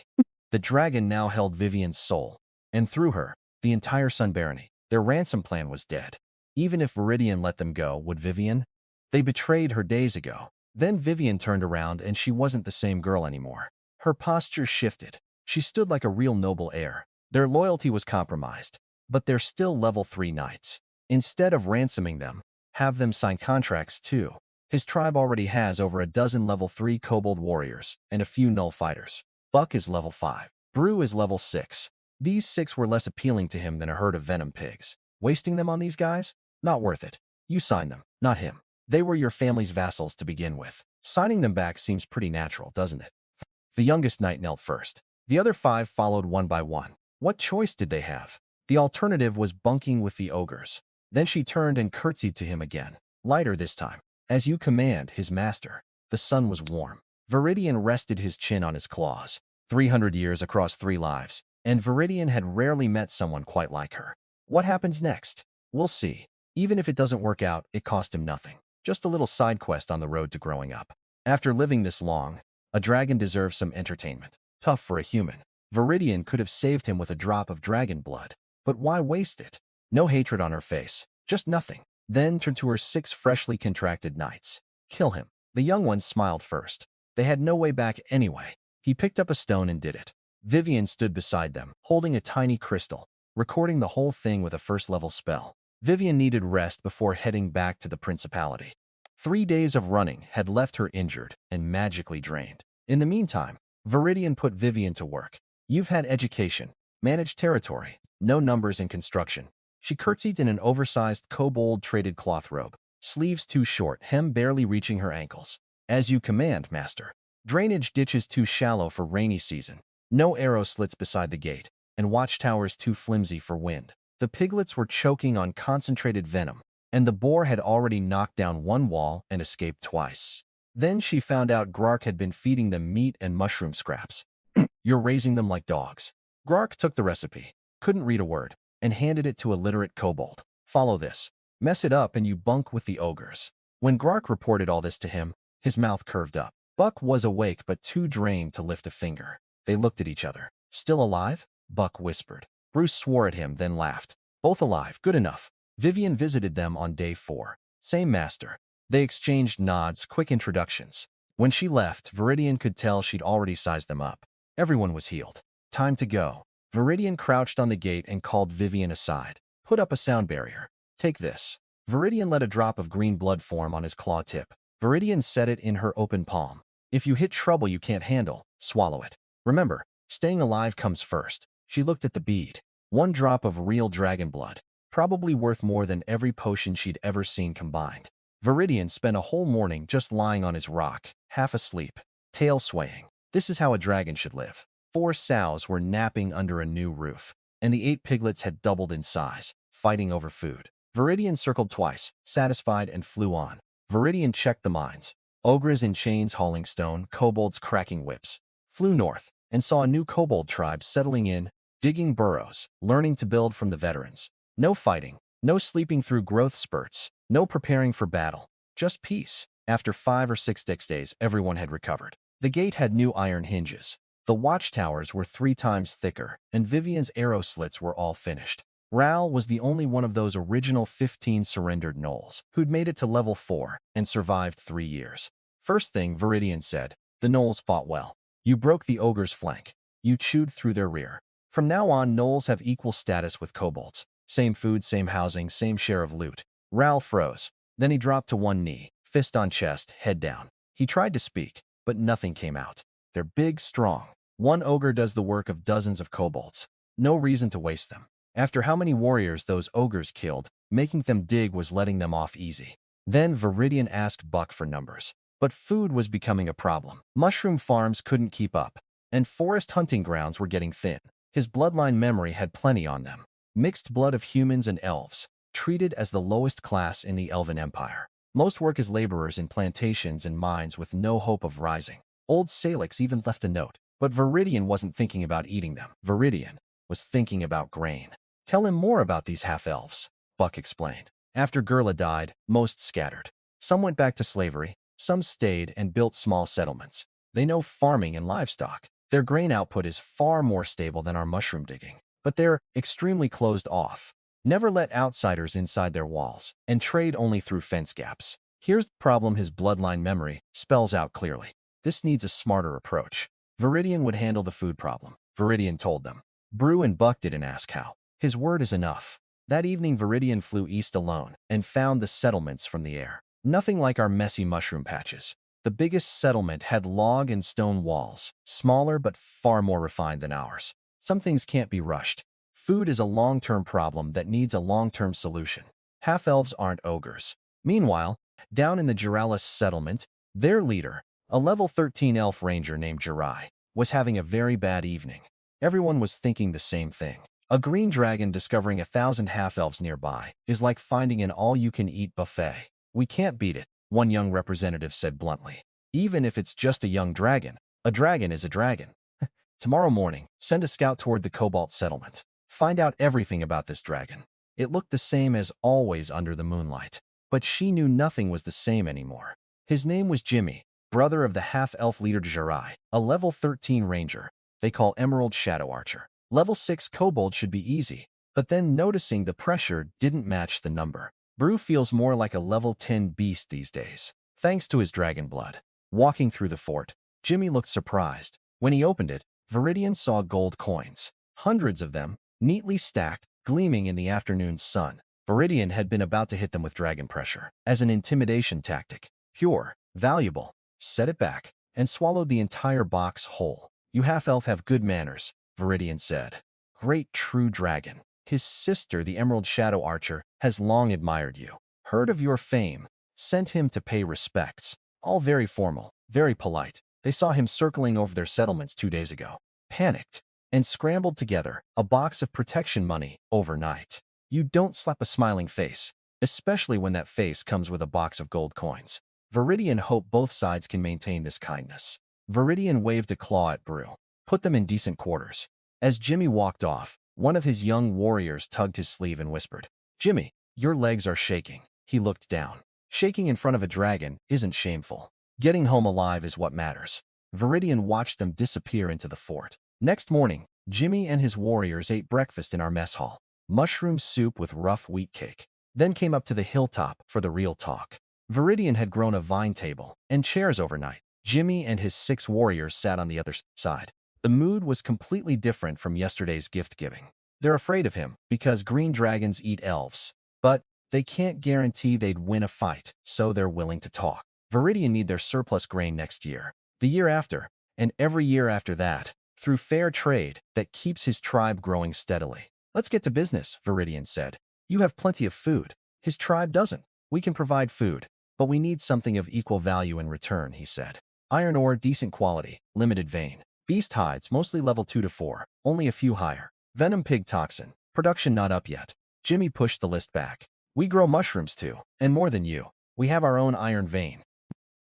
The dragon now held Vivian's soul, and through her, the entire Sun Barony. Their ransom plan was dead. Even if Viridian let them go, would Vivian? They betrayed her days ago. Then Vivian turned around and she wasn't the same girl anymore. Her posture shifted. She stood like a real noble heir. Their loyalty was compromised, but they're still level 3 knights. Instead of ransoming them, have them sign contracts too. His tribe already has over a dozen level 3 kobold warriors and a few Gnoll fighters. Buck is level 5. Brew is level 6. These 6 were less appealing to him than a herd of venom pigs. Wasting them on these guys? Not worth it. You signed them, not him. They were your family's vassals to begin with. Signing them back seems pretty natural, doesn't it? The youngest knight knelt first. The other 5 followed one by one. What choice did they have? The alternative was bunking with the ogres. Then she turned and curtsied to him again. Lighter this time. As you command, his master. The sun was warm. Viridian rested his chin on his claws. 300 years across 3 lives, and Viridian had rarely met someone quite like her. What happens next? We'll see. Even if it doesn't work out, it cost him nothing. Just a little side quest on the road to growing up. After living this long, a dragon deserves some entertainment. Tough for a human. Viridian could have saved him with a drop of dragon blood. But why waste it? No hatred on her face. Just nothing. Then turned to her 6 freshly contracted knights. Kill him. The young ones smiled first. They had no way back anyway. He picked up a stone and did it. Vivian stood beside them, holding a tiny crystal, recording the whole thing with a first-level spell. Vivian needed rest before heading back to the principality. 3 days of running had left her injured and magically drained. In the meantime, Viridian put Vivian to work. You've had education, managed territory, no numbers in construction. She curtsied in an oversized kobold-traded cloth robe, sleeves too short, hem barely reaching her ankles. As you command, master. Drainage ditches too shallow for rainy season. No arrow slits beside the gate, and watchtowers too flimsy for wind. The piglets were choking on concentrated venom, and the boar had already knocked down 1 wall and escaped twice. Then she found out Grark had been feeding them meat and mushroom scraps. You're raising them like dogs. Grark took the recipe, couldn't read a word, and handed it to a literate kobold. Follow this. Mess it up and you bunk with the ogres. When Grark reported all this to him, his mouth curved up. Buck was awake but too drained to lift a finger. They looked at each other. Still alive? Buck whispered. Bruce swore at him, then laughed. Both alive, good enough. Vivian visited them on day 4. Same master. They exchanged nods, quick introductions. When she left, Viridian could tell she'd already sized them up. Everyone was healed. Time to go. Viridian crouched on the gate and called Vivian aside. Put up a sound barrier. Take this. Viridian let a drop of green blood form on his claw tip. Viridian set it in her open palm. If you hit trouble you can't handle, swallow it. Remember, staying alive comes first. She looked at the bead. 1 drop of real dragon blood, probably worth more than every potion she'd ever seen combined. Viridian spent a whole morning just lying on his rock, half asleep, tail swaying. This is how a dragon should live. 4 sows were napping under a new roof, and the 8 piglets had doubled in size, fighting over food. Viridian circled twice, satisfied, and flew on. Viridian checked the mines. Ogres in chains hauling stone, kobolds cracking whips. Flew north, and saw a new kobold tribe settling in, digging burrows, learning to build from the veterans. No fighting, no sleeping through growth spurts, no preparing for battle. Just peace. After 5 or 6 days, everyone had recovered. The gate had new iron hinges. The watchtowers were 3 times thicker, and Vivian's arrow slits were all finished. Ral was the only one of those original 15 surrendered Gnolls who'd made it to level 4 and survived 3 years. First thing Viridian said, the Gnolls fought well. You broke the ogre's flank. You chewed through their rear. From now on, Gnolls have equal status with kobolds. Same food, same housing, same share of loot. Ral froze. Then he dropped to one knee, fist on chest, head down. He tried to speak, but nothing came out. They're big, strong. One ogre does the work of dozens of kobolds. No reason to waste them. After how many warriors those ogres killed, making them dig was letting them off easy. Then Viridian asked Buck for numbers. But food was becoming a problem. Mushroom farms couldn't keep up, and forest hunting grounds were getting thin. His bloodline memory had plenty on them. Mixed blood of humans and elves, treated as the lowest class in the Elven Empire. Most work as laborers in plantations and mines with no hope of rising. Old Salix even left a note, but Viridian wasn't thinking about eating them. Viridian was thinking about grain. Tell him more about these half-elves, Buck explained. After Gerla died, most scattered. Some went back to slavery, some stayed and built small settlements. They know farming and livestock. Their grain output is far more stable than our mushroom digging. But they're extremely closed off. Never let outsiders inside their walls, and trade only through fence gaps. Here's the problem his bloodline memory spells out clearly. This needs a smarter approach. Viridian would handle the food problem, Viridian told them. Brew and Buck didn't ask how. His word is enough. That evening Viridian flew east alone and found the settlements from the air. Nothing like our messy mushroom patches. The biggest settlement had log and stone walls, smaller but far more refined than ours. Some things can't be rushed. Food is a long-term problem that needs a long-term solution. Half-elves aren't ogres. Meanwhile, down in the Jiralis settlement, their leader, a level 13 elf ranger named Jirai, was having a very bad evening. Everyone was thinking the same thing. A green dragon discovering 1,000 half-elves nearby is like finding an all-you-can-eat buffet. We can't beat it, one young representative said bluntly. Even if it's just a young dragon, a dragon is a dragon. Tomorrow morning, send a scout toward the Cobalt settlement. Find out everything about this dragon. It looked the same as always under the moonlight, but she knew nothing was the same anymore. His name was Jimmy, brother of the half-elf leader Jirai, a level 13 ranger. They call Emerald Shadow Archer. Level 6 Kobold should be easy, but then noticing the pressure didn't match the number. Brew feels more like a level 10 beast these days, thanks to his dragon blood. Walking through the fort, Jimmy looked surprised. When he opened it, Viridian saw gold coins. Hundreds of them, neatly stacked, gleaming in the afternoon sun. Viridian had been about to hit them with dragon pressure, as an intimidation tactic. Pure, valuable, set it back, and swallowed the entire box whole. You half-elf have good manners, Viridian said. Great true dragon. His sister, the Emerald Shadow Archer, has long admired you. Heard of your fame. Sent him to pay respects. All very formal, very polite. They saw him circling over their settlements 2 days ago. Panicked and scrambled together a box of protection money overnight. You don't slap a smiling face, especially when that face comes with a box of gold coins. Viridian hoped both sides can maintain this kindness. Viridian waved a claw at Brew. Put them in decent quarters. As Jimmy walked off, one of his young warriors tugged his sleeve and whispered, Jimmy, your legs are shaking. He looked down. Shaking in front of a dragon isn't shameful. Getting home alive is what matters. Viridian watched them disappear into the fort. Next morning, Jimmy and his warriors ate breakfast in our mess hall. Mushroom soup with rough wheat cake. Then came up to the hilltop for the real talk. Viridian had grown a vine table and chairs overnight. Jimmy and his 6 warriors sat on the other side. The mood was completely different from yesterday's gift-giving. They're afraid of him because green dragons eat elves, but they can't guarantee they'd win a fight, so they're willing to talk. Viridian need their surplus grain next year, the year after, and every year after that, through fair trade that keeps his tribe growing steadily. Let's get to business, Viridian said. You have plenty of food. His tribe doesn't. We can provide food, but we need something of equal value in return, he said. Iron ore, decent quality, limited vein. Beast hides, mostly level 2 to 4, only a few higher. Venom pig toxin, production not up yet. Jimmy pushed the list back. We grow mushrooms too, and more than you. We have our own iron vein.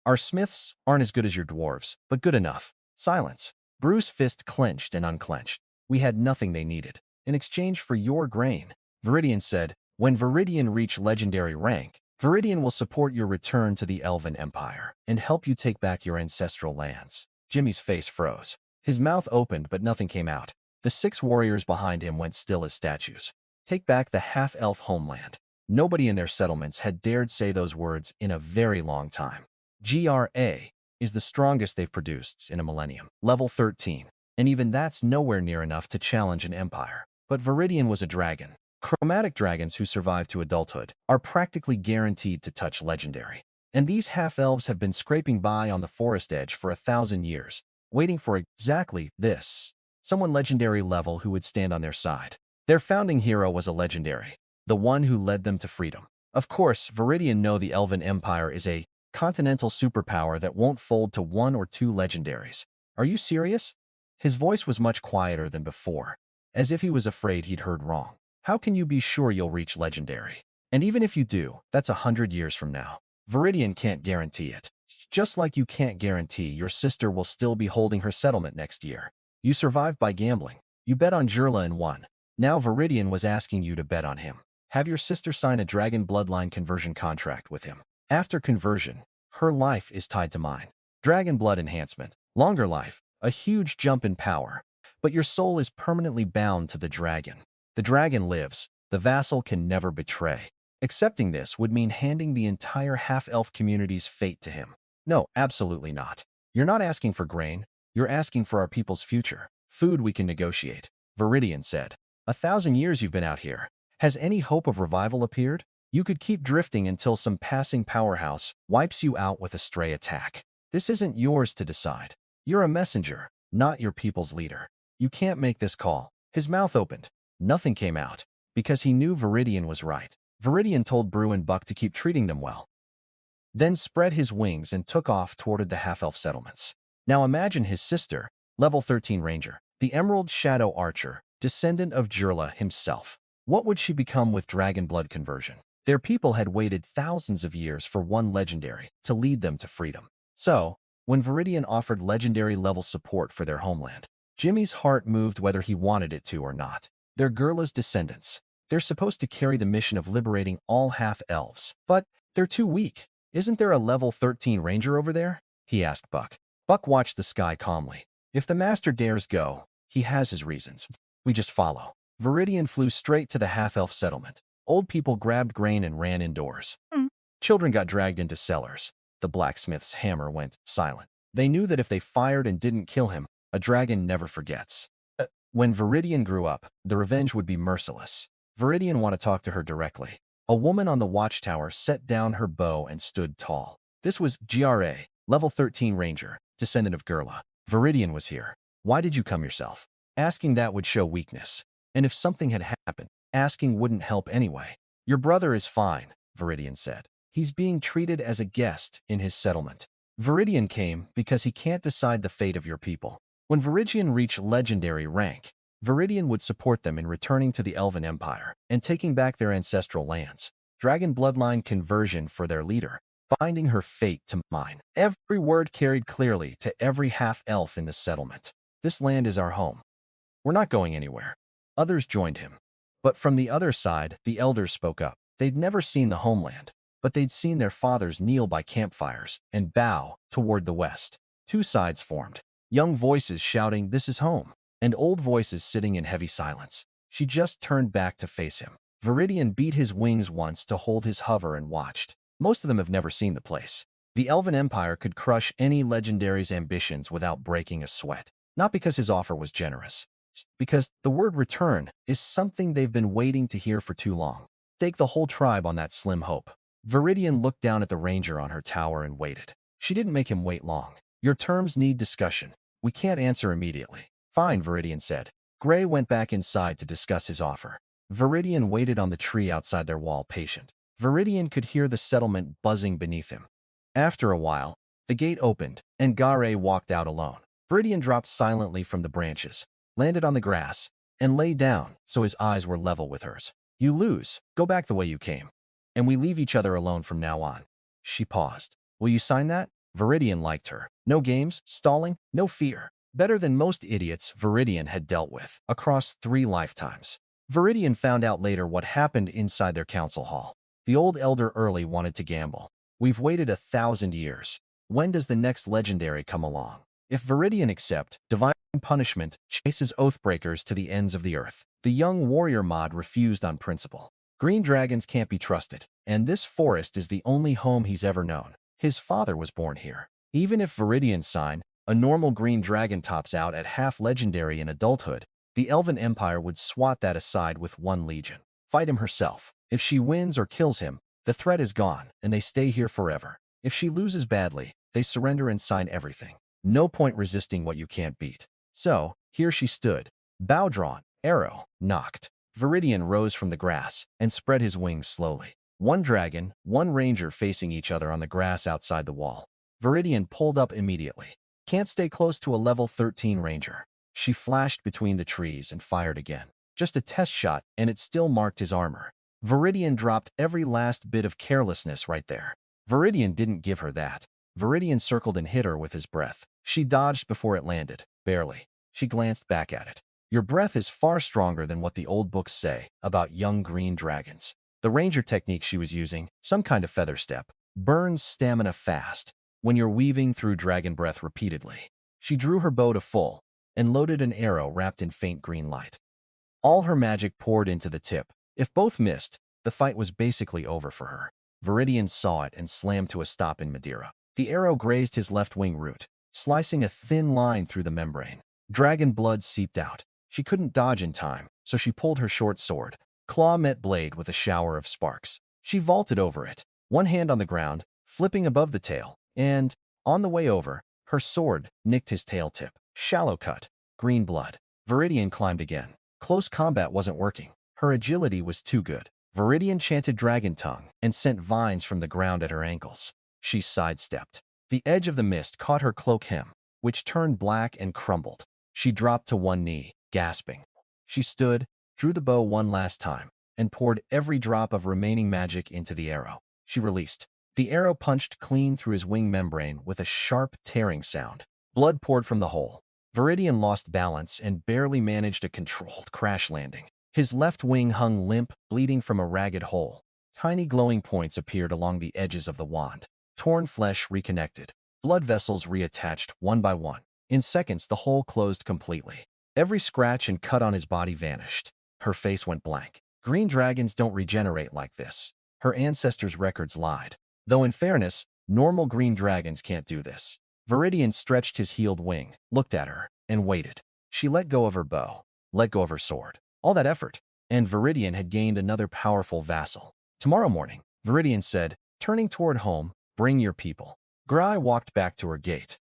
Our smiths aren't as good as your dwarves, but good enough. Silence. Brew's fist clenched and unclenched. We had nothing they needed. In exchange for your grain, Viridian said, when Viridian reach legendary rank, Viridian will support your return to the Elven Empire and help you take back your ancestral lands. Jimmy's face froze. His mouth opened, but nothing came out. The 6 warriors behind him went still as statues. Take back the half-elf homeland. Nobody in their settlements had dared say those words in a very long time. GRA is the strongest they've produced in a millennium. Level 13. And even that's nowhere near enough to challenge an empire. But Viridian was a dragon. Chromatic dragons who survive to adulthood are practically guaranteed to touch legendary. And these half-elves have been scraping by on the forest edge for 1,000 years, waiting for exactly this. Someone legendary level who would stand on their side. Their founding hero was a legendary, the one who led them to freedom. Of course, Viridian know the Elven Empire is a continental superpower that won't fold to one or two legendaries. Are you serious? His voice was much quieter than before, as if he was afraid he'd heard wrong. How can you be sure you'll reach legendary? And even if you do, that's 100 years from now. Viridian can't guarantee it. Just like you can't guarantee your sister will still be holding her settlement next year. You survived by gambling. You bet on Jurla and won. Now Viridian was asking you to bet on him. Have your sister sign a dragon bloodline conversion contract with him. After conversion, her life is tied to mine. Dragon blood enhancement, longer life, a huge jump in power. But your soul is permanently bound to the dragon. The dragon lives. The vassal can never betray. Accepting this would mean handing the entire half-elf community's fate to him. No, absolutely not. You're not asking for grain. You're asking for our people's future. Food we can negotiate, Viridian said. 1,000 years you've been out here. Has any hope of revival appeared? You could keep drifting until some passing powerhouse wipes you out with a stray attack. This isn't yours to decide. You're a messenger, not your people's leader. You can't make this call. His mouth opened. Nothing came out, because he knew Viridian was right. Viridian told Brew and Buck to keep treating them well, then spread his wings and took off toward the half-elf settlements. Now imagine his sister, level 13 ranger, the Emerald Shadow Archer, descendant of Jurla himself. What would she become with dragon blood conversion? Their people had waited thousands of years for one legendary to lead them to freedom. So, when Viridian offered legendary level support for their homeland, Jimmy's heart moved whether he wanted it to or not. They're Jurla's descendants. They're supposed to carry the mission of liberating all half-elves. But they're too weak. Isn't there a level 13 ranger over there? He asked Buck. Buck watched the sky calmly. If the master dares go, he has his reasons. We just follow. Viridian flew straight to the half-elf settlement. Old people grabbed grain and ran indoors. Children got dragged into cellars. The blacksmith's hammer went silent. They knew that if they fired and didn't kill him, a dragon never forgets. When Viridian grew up, the revenge would be merciless. Viridian wanted to talk to her directly. A woman on the watchtower set down her bow and stood tall. This was Gra, level 13 ranger, descendant of Jurla. Viridian was here. Why did you come yourself? Asking that would show weakness. And if something had happened, asking wouldn't help anyway. Your brother is fine, Viridian said. He's being treated as a guest in his settlement. Viridian came because he can't decide the fate of your people. When Viridian reached legendary rank, Viridian would support them in returning to the Elven Empire and taking back their ancestral lands. Dragon bloodline conversion for their leader, binding her fate to mine. Every word carried clearly to every half-elf in the settlement. This land is our home. We're not going anywhere. Others joined him. But from the other side, the elders spoke up. They'd never seen the homeland, but they'd seen their fathers kneel by campfires and bow toward the west. Two sides formed. Young voices shouting, "This is home," and old voices sitting in heavy silence. She just turned back to face him. Viridian beat his wings once to hold his hover and watched. Most of them have never seen the place. The Elven Empire could crush any legendary's ambitions without breaking a sweat. Not because his offer was generous, because the word return is something they've been waiting to hear for too long. Stake the whole tribe on that slim hope. Viridian looked down at the ranger on her tower and waited. She didn't make him wait long. Your terms need discussion. We can't answer immediately. Fine, Viridian said. Gray went back inside to discuss his offer. Viridian waited on the tree outside their wall, patient. Viridian could hear the settlement buzzing beneath him. After a while, the gate opened, and Gare walked out alone. Viridian dropped silently from the branches, landed on the grass, and lay down so his eyes were level with hers. You lose. Go back the way you came. And we leave each other alone from now on. She paused. Will you sign that? Viridian liked her. No games, stalling, no fear. Better than most idiots Viridian had dealt with across 3 lifetimes. Viridian found out later what happened inside their council hall. The old elder early wanted to gamble. We've waited 1,000 years. When does the next legendary come along? If Viridian accept, divine punishment chases oathbreakers to the ends of the earth. The young warrior mod refused on principle. Green dragons can't be trusted, and this forest is the only home he's ever known. His father was born here. Even if Viridian sign, a normal green dragon tops out at half legendary in adulthood, the Elven Empire would swat that aside with 1 legion. fight him herself. If she wins or kills him, the threat is gone, and they stay here forever. If she loses badly, they surrender and sign everything. No point resisting what you can't beat. So, here she stood, bow drawn, arrow, knocked. Viridian rose from the grass and spread his wings slowly. One dragon, one ranger facing each other on the grass outside the wall. Viridian pulled up immediately. Can't stay close to a level 13 ranger. She flashed between the trees and fired again. Just a test shot, and it still marked his armor. Viridian dropped every last bit of carelessness right there. Viridian didn't give her that. Viridian circled and hit her with his breath. She dodged before it landed, barely. She glanced back at it. Your breath is far stronger than what the old books say about young green dragons. The ranger technique she was using, some kind of feather step, burns stamina fast when you're weaving through dragon breath repeatedly. She drew her bow to full and loaded an arrow wrapped in faint green light. All her magic poured into the tip. If both missed, the fight was basically over for her. Viridian saw it and slammed to a stop in Madeira. The arrow grazed his left wing root, slicing a thin line through the membrane. Dragon blood seeped out. She couldn't dodge in time, so she pulled her short sword. Claw met blade with a shower of sparks. She vaulted over it, one hand on the ground, flipping above the tail, and, on the way over, her sword nicked his tail tip. Shallow cut. Green blood. Viridian climbed again. Close combat wasn't working. Her agility was too good. Viridian chanted dragon tongue and sent vines from the ground at her ankles. She sidestepped. The edge of the mist caught her cloak hem, which turned black and crumbled. She dropped to one knee, gasping. She stood, drew the bow one last time, and poured every drop of remaining magic into the arrow. She released. The arrow punched clean through his wing membrane with a sharp, tearing sound. Blood poured from the hole. Viridian lost balance and barely managed a controlled crash landing. His left wing hung limp, bleeding from a ragged hole. Tiny glowing points appeared along the edges of the wand. Torn flesh reconnected. Blood vessels reattached one by one. In seconds, the hole closed completely. Every scratch and cut on his body vanished. Her face went blank. Green dragons don't regenerate like this. Her ancestors' records lied. Though in fairness, normal green dragons can't do this. Viridian stretched his healed wing, looked at her, and waited. She let go of her bow, let go of her sword. All that effort, and Viridian had gained another powerful vassal. Tomorrow morning, Viridian said, turning toward home, bring your people. Grai walked back to her gate.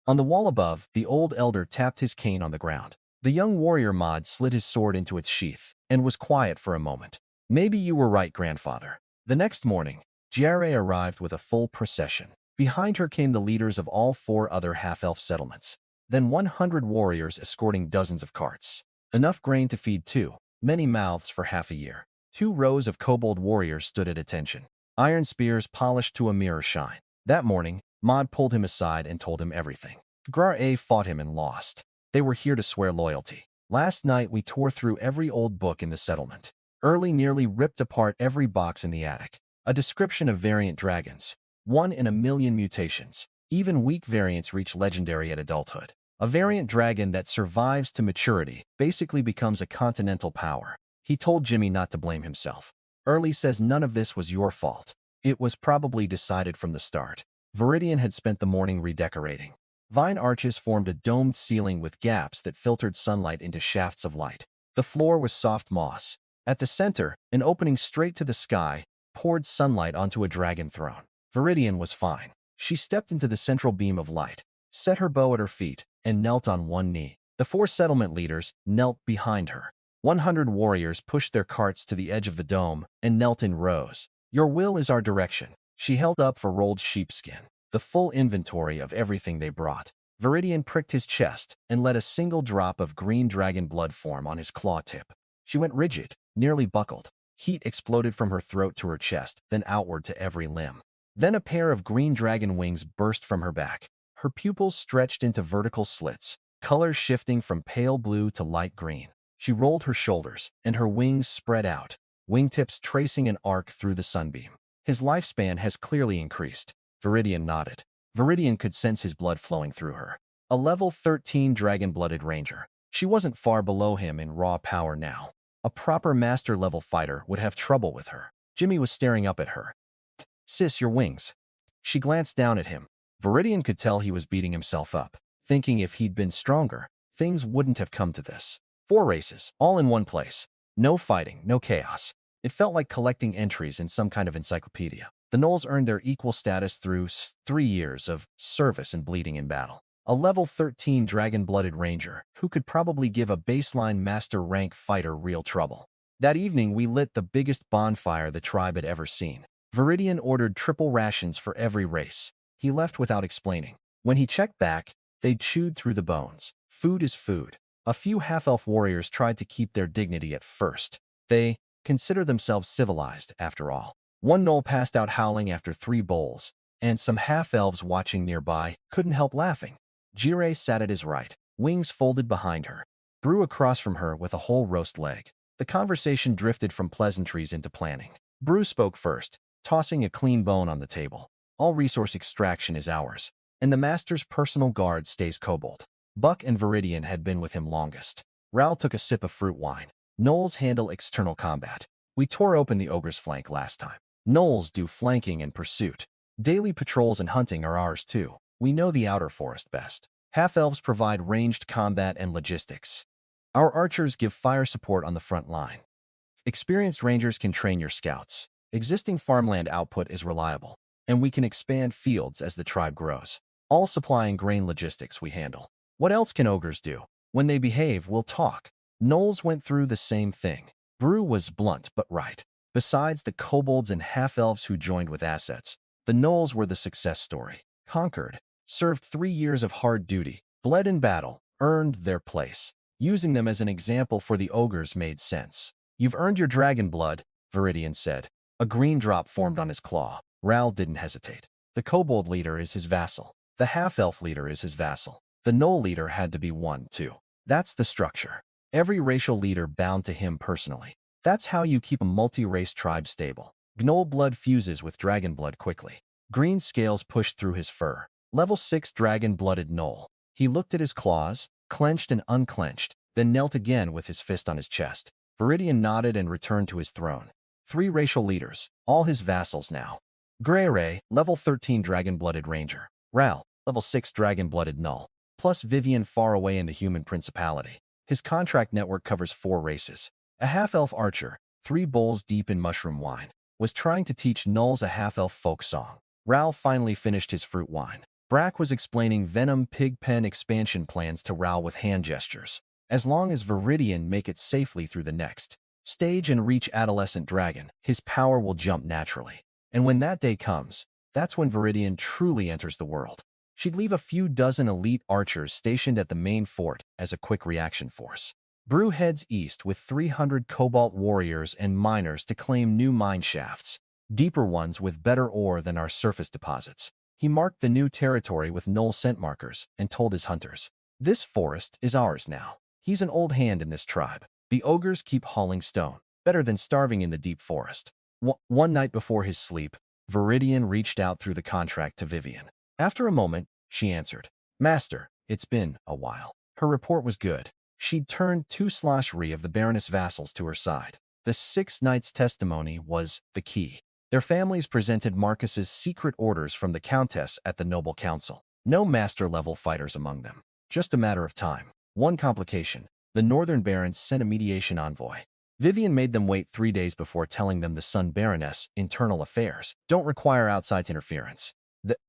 On the wall above, the old elder tapped his cane on the ground. The young warrior Mod slid his sword into its sheath and was quiet for a moment. Maybe you were right, grandfather. The next morning, Jiare arrived with a full procession. Behind her came the leaders of all 4 other half-elf settlements. Then 100 warriors escorting dozens of carts. Enough grain to feed 2, many mouths for half a year. 2 rows of kobold warriors stood at attention. Iron spears polished to a mirror shine. That morning, Mod pulled him aside and told him everything. Grar fought him and lost. They were here to swear loyalty. Last night we tore through every old book in the settlement. Early nearly ripped apart every box in the attic. A description of variant dragons. 1 in a million mutations. Even weak variants reach legendary at adulthood. A variant dragon that survives to maturity basically becomes a continental power. He told Jimmy not to blame himself. Early says none of this was your fault. It was probably decided from the start. Viridian had spent the morning redecorating. Vine arches formed a domed ceiling with gaps that filtered sunlight into shafts of light. The floor was soft moss. At the center, an opening straight to the sky poured sunlight onto a dragon throne. Viridian was fine. She stepped into the central beam of light, set her bow at her feet, and knelt on one knee. The 4 settlement leaders knelt behind her. 100 warriors pushed their carts to the edge of the dome and knelt in rows. Your will is our direction. She held up for rolled sheepskin, the full inventory of everything they brought. Viridian pricked his chest and let a single drop of green dragon blood form on his claw tip. She went rigid, nearly buckled. Heat exploded from her throat to her chest, then outward to every limb. Then a pair of green dragon wings burst from her back. Her pupils stretched into vertical slits, colors shifting from pale blue to light green. She rolled her shoulders, and her wings spread out, wingtips tracing an arc through the sunbeam. His lifespan has clearly increased. Viridian nodded. Viridian could sense his blood flowing through her. A level 13 dragon-blooded ranger. She wasn't far below him in raw power now. A proper master-level fighter would have trouble with her. Jimmy was staring up at her. Sis, your wings. She glanced down at him. Viridian could tell he was beating himself up, thinking if he'd been stronger, things wouldn't have come to this. 4 races, all in one place. No fighting, no chaos. It felt like collecting entries in some kind of encyclopedia. The Gnolls earned their equal status through 3 years of service and bleeding in battle. A level 13 dragon-blooded ranger who could probably give a baseline master rank fighter real trouble. That evening, we lit the biggest bonfire the tribe had ever seen. Viridian ordered triple rations for every race. He left without explaining. When he checked back, they'd chewed through the bones. Food is food. A few half-elf warriors tried to keep their dignity at first. They consider themselves civilized, after all. One Gnoll passed out howling after 3 bowls, and some half-elves watching nearby couldn't help laughing. Jireh sat at his right, wings folded behind her, Brew across from her with a whole roast leg. The conversation drifted from pleasantries into planning. Brew spoke first, tossing a clean bone on the table. All resource extraction is ours, and the master's personal guard stays Kobold. Buck and Viridian had been with him longest. Ral took a sip of fruit wine. Gnolls handle external combat. We tore open the ogre's flank last time. Gnolls do flanking and pursuit. Daily patrols and hunting are ours too. We know the outer forest best. Half-elves provide ranged combat and logistics. Our archers give fire support on the front line. Experienced rangers can train your scouts. Existing farmland output is reliable, and we can expand fields as the tribe grows. All supply and grain logistics we handle. What else can ogres do? When they behave, we'll talk. Gnolls went through the same thing. Brew was blunt but right. Besides the kobolds and half-elves who joined with assets, the Gnolls were the success story. Conquered, served 3 years of hard duty, bled in battle, earned their place. Using them as an example for the ogres made sense. You've earned your dragon blood, Viridian said. A green drop formed on his claw. Ral didn't hesitate. The kobold leader is his vassal. The half-elf leader is his vassal. The Gnoll leader had to be one, too. That's the structure. Every racial leader bound to him personally. That's how you keep a multi-race tribe stable. Gnoll blood fuses with dragon blood quickly. Green scales pushed through his fur. Level 6 dragon-blooded Gnoll. He looked at his claws, clenched and unclenched, then knelt again with his fist on his chest. Viridian nodded and returned to his throne. 3 racial leaders, all his vassals now. Greyray, level 13 dragon-blooded ranger. Ral, level 6 dragon-blooded Gnoll. Plus Vivian far away in the human principality. His contract network covers 4 races. A half-elf archer, 3 bowls deep in mushroom wine, was trying to teach Gnolls a half-elf folk song. Ral finally finished his fruit wine. Brack was explaining Venom Pigpen expansion plans to Ral with hand gestures. As long as Viridian make it safely through the next stage and reach Adolescent Dragon, his power will jump naturally. And when that day comes, that's when Viridian truly enters the world. She'd leave a few dozen elite archers stationed at the main fort as a quick reaction force. Brew heads east with 300 cobalt warriors and miners to claim new mine shafts, deeper ones with better ore than our surface deposits. He marked the new territory with Gnoll scent markers and told his hunters, "This forest is ours now." He's an old hand in this tribe. The ogres keep hauling stone, better than starving in the deep forest. One night before his sleep, Viridian reached out through the contract to Vivian. After a moment, she answered, "Master, it's been a while." Her report was good. She'd turned 2/3 of the Baroness vassals to her side. The 6 knights' testimony was the key. Their families presented Marcus's secret orders from the Countess at the Noble Council. No master-level fighters among them. Just a matter of time. One complication. The Northern Barons sent a mediation envoy. Vivian made them wait 3 days before telling them the Sun Baroness' internal affairs don't require outside interference.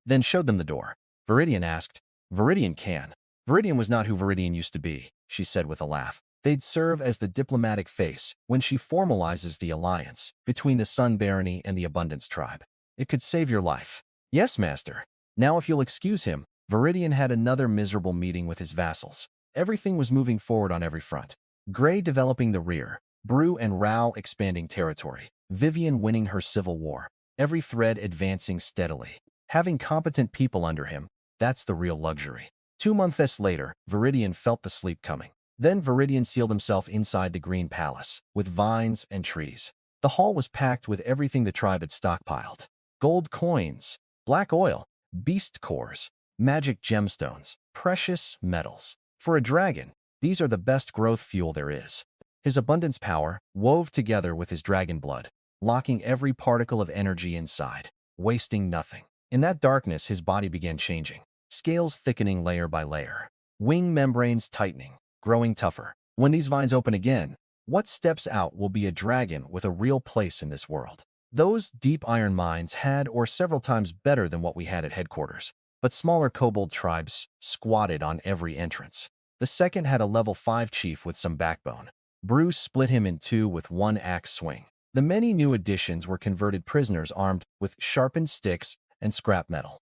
Then showed them the door. Viridian asked, "Viridian can." Viridian was not who Viridian used to be, she said with a laugh. They'd serve as the diplomatic face when she formalizes the alliance between the Sun Barony and the Abundance tribe. It could save your life. Yes, master. Now if you'll excuse him, Viridian had another miserable meeting with his vassals. Everything was moving forward on every front. Grey developing the rear, Brew and Ral expanding territory, Vivian winning her civil war, every thread advancing steadily. Having competent people under him, that's the real luxury. 2 months later, Viridian felt the sleep coming. Then Viridian sealed himself inside the Green Palace, with vines and trees. The hall was packed with everything the tribe had stockpiled. Gold coins, black oil, beast cores, magic gemstones, precious metals. For a dragon, these are the best growth fuel there is. His abundance power wove together with his dragon blood, locking every particle of energy inside, wasting nothing. In that darkness, his body began changing, scales thickening layer by layer, wing membranes tightening, growing tougher. When these vines open again, What steps out will be a dragon with a real place in this world. Those deep iron mines had or several times better than what we had at headquarters, but smaller kobold tribes squatted on every entrance. The second had a level 5 chief with some backbone. Bruce split him in two with one axe swing. The many new additions were converted prisoners armed with sharpened sticks and scrap metal.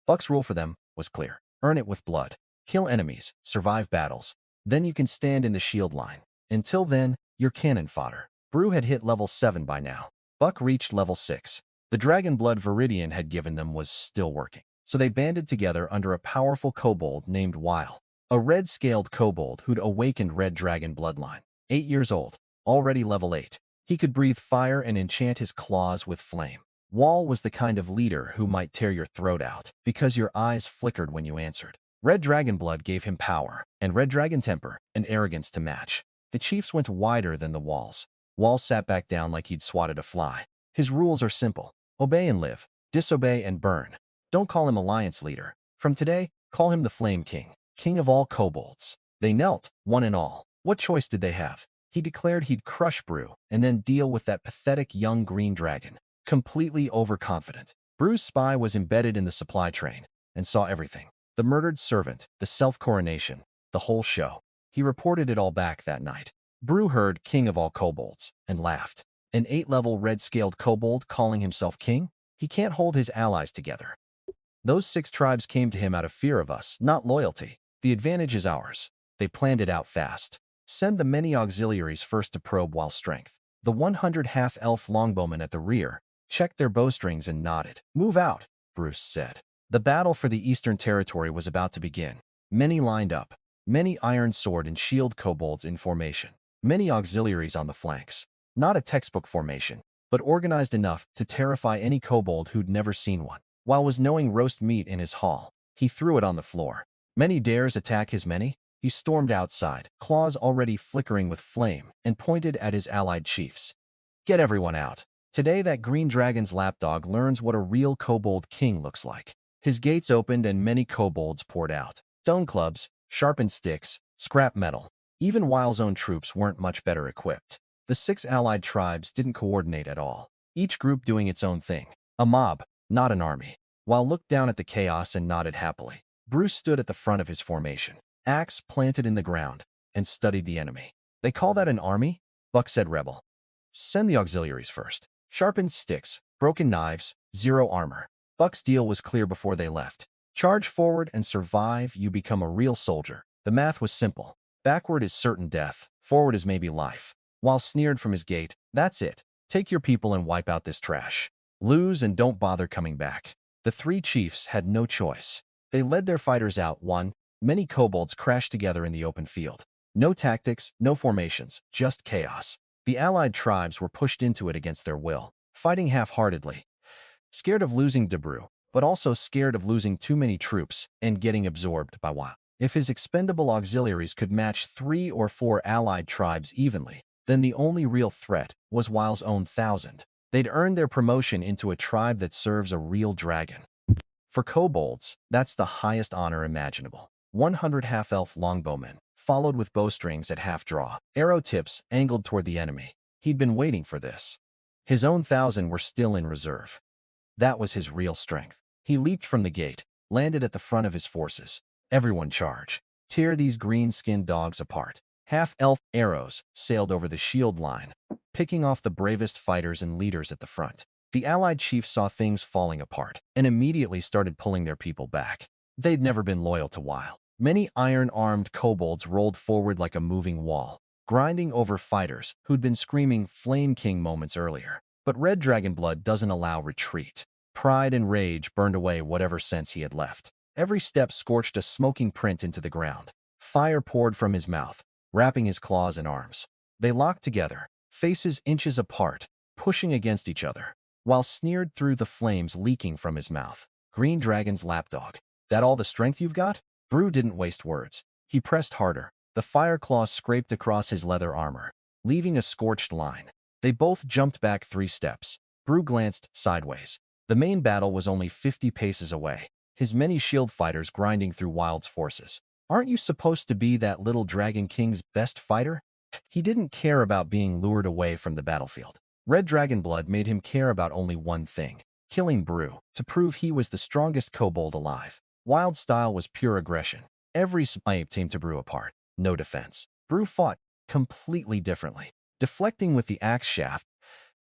Buck's rule for them was clear. Earn it with blood. Kill enemies, survive battles. Then you can stand in the shield line. Until then, you're cannon fodder. Brew had hit level 7 by now. Buck reached level 6. The dragon blood Viridian had given them was still working. So they banded together under a powerful kobold named Weil. A red-scaled kobold who'd awakened red dragon bloodline. 8 years old, already level 8. He could breathe fire and enchant his claws with flame. Wall was the kind of leader who might tear your throat out because your eyes flickered when you answered. Red dragon blood gave him power, and red dragon temper and arrogance to match. The chiefs went wider than the walls. Wall sat back down like he'd swatted a fly. His rules are simple. Obey and live. Disobey and burn. Don't call him Alliance Leader. From today, call him the Flame King. King of all kobolds. They knelt, one and all. What choice did they have? He declared he'd crush Brew and then deal with that pathetic young green dragon. Completely overconfident. Brew's spy was embedded in the supply train and saw everything. The murdered servant, the self-coronation, the whole show. He reported it all back that night. Brew heard King of all kobolds and laughed. An 8-level red-scaled kobold calling himself king? He can't hold his allies together. Those 6 tribes came to him out of fear of us, not loyalty. The advantage is ours. They planned it out fast. Send the many auxiliaries first to probe Wall's strength. The 100 half-elf longbowmen at the rear checked their bowstrings and nodded. Move out, Bruce said. The battle for the Eastern Territory was about to begin. Many lined up. Many iron sword and shield kobolds in formation. Many auxiliaries on the flanks. Not a textbook formation, but organized enough to terrify any kobold who'd never seen one. While was knowing roast meat in his hall, he threw it on the floor. Many dares attack his many? He stormed outside, claws already flickering with flame, and pointed at his allied chiefs. Get everyone out. Today that green dragon's lapdog learns what a real kobold king looks like. His gates opened and many kobolds poured out. Stone clubs, sharpened sticks, scrap metal. Even Weil's own troops weren't much better equipped. The 6 allied tribes didn't coordinate at all, each group doing its own thing. A mob, not an army. Weil looked down at the chaos and nodded happily. Bruce stood at the front of his formation, axe planted in the ground, and studied the enemy. They call that an army? Buck said rebel. Send the auxiliaries first. Sharpened sticks, broken knives, 0 armor. Buck's deal was clear before they left. Charge forward and survive, you become a real soldier. The math was simple. Backward is certain death, forward is maybe life. Weil sneered from his gate, that's it. Take your people and wipe out this trash. Lose and don't bother coming back. The 3 chiefs had no choice. They led their fighters out. Many kobolds crashed together in the open field. No tactics, no formations, just chaos. The allied tribes were pushed into it against their will, fighting half-heartedly. Scared of losing Debrew, but also scared of losing too many troops and getting absorbed by Weil. If his expendable auxiliaries could match 3 or 4 allied tribes evenly, then the only real threat was Weil's own 1,000. They'd earned their promotion into a tribe that serves a real dragon. For kobolds, that's the highest honor imaginable. 100 half-elf longbowmen, followed with bowstrings at half-draw, arrow tips angled toward the enemy. He'd been waiting for this. His own 1,000 were still in reserve. That was his real strength. He leaped from the gate, landed at the front of his forces. Everyone charge. Tear these green-skinned dogs apart. Half-elf arrows sailed over the shield line, picking off the bravest fighters and leaders at the front. The allied chiefs saw things falling apart and immediately started pulling their people back. They'd never been loyal to Weil. Many iron-armed kobolds rolled forward like a moving wall, grinding over fighters who'd been screaming Flame King moments earlier. But red dragon blood doesn't allow retreat. Pride and rage burned away whatever sense he had left. Every step scorched a smoking print into the ground. Fire poured from his mouth, wrapping his claws and arms. They locked together, faces inches apart, pushing against each other, while sneered through the flames leaking from his mouth. Green dragon's lapdog. That all the strength you've got? Brew didn't waste words. He pressed harder. The fire claws scraped across his leather armor, leaving a scorched line. They both jumped back 3 steps. Brew glanced sideways. The main battle was only 50 paces away, his many shield fighters grinding through Wild's forces. Aren't you supposed to be that little Dragon King's best fighter? He didn't care about being lured away from the battlefield. Red dragon blood made him care about only one thing: killing Brew, to prove he was the strongest kobold alive. Wild style was pure aggression. Every snipe teamed to Brew apart. No defense. Brew fought completely differently, deflecting with the axe shaft,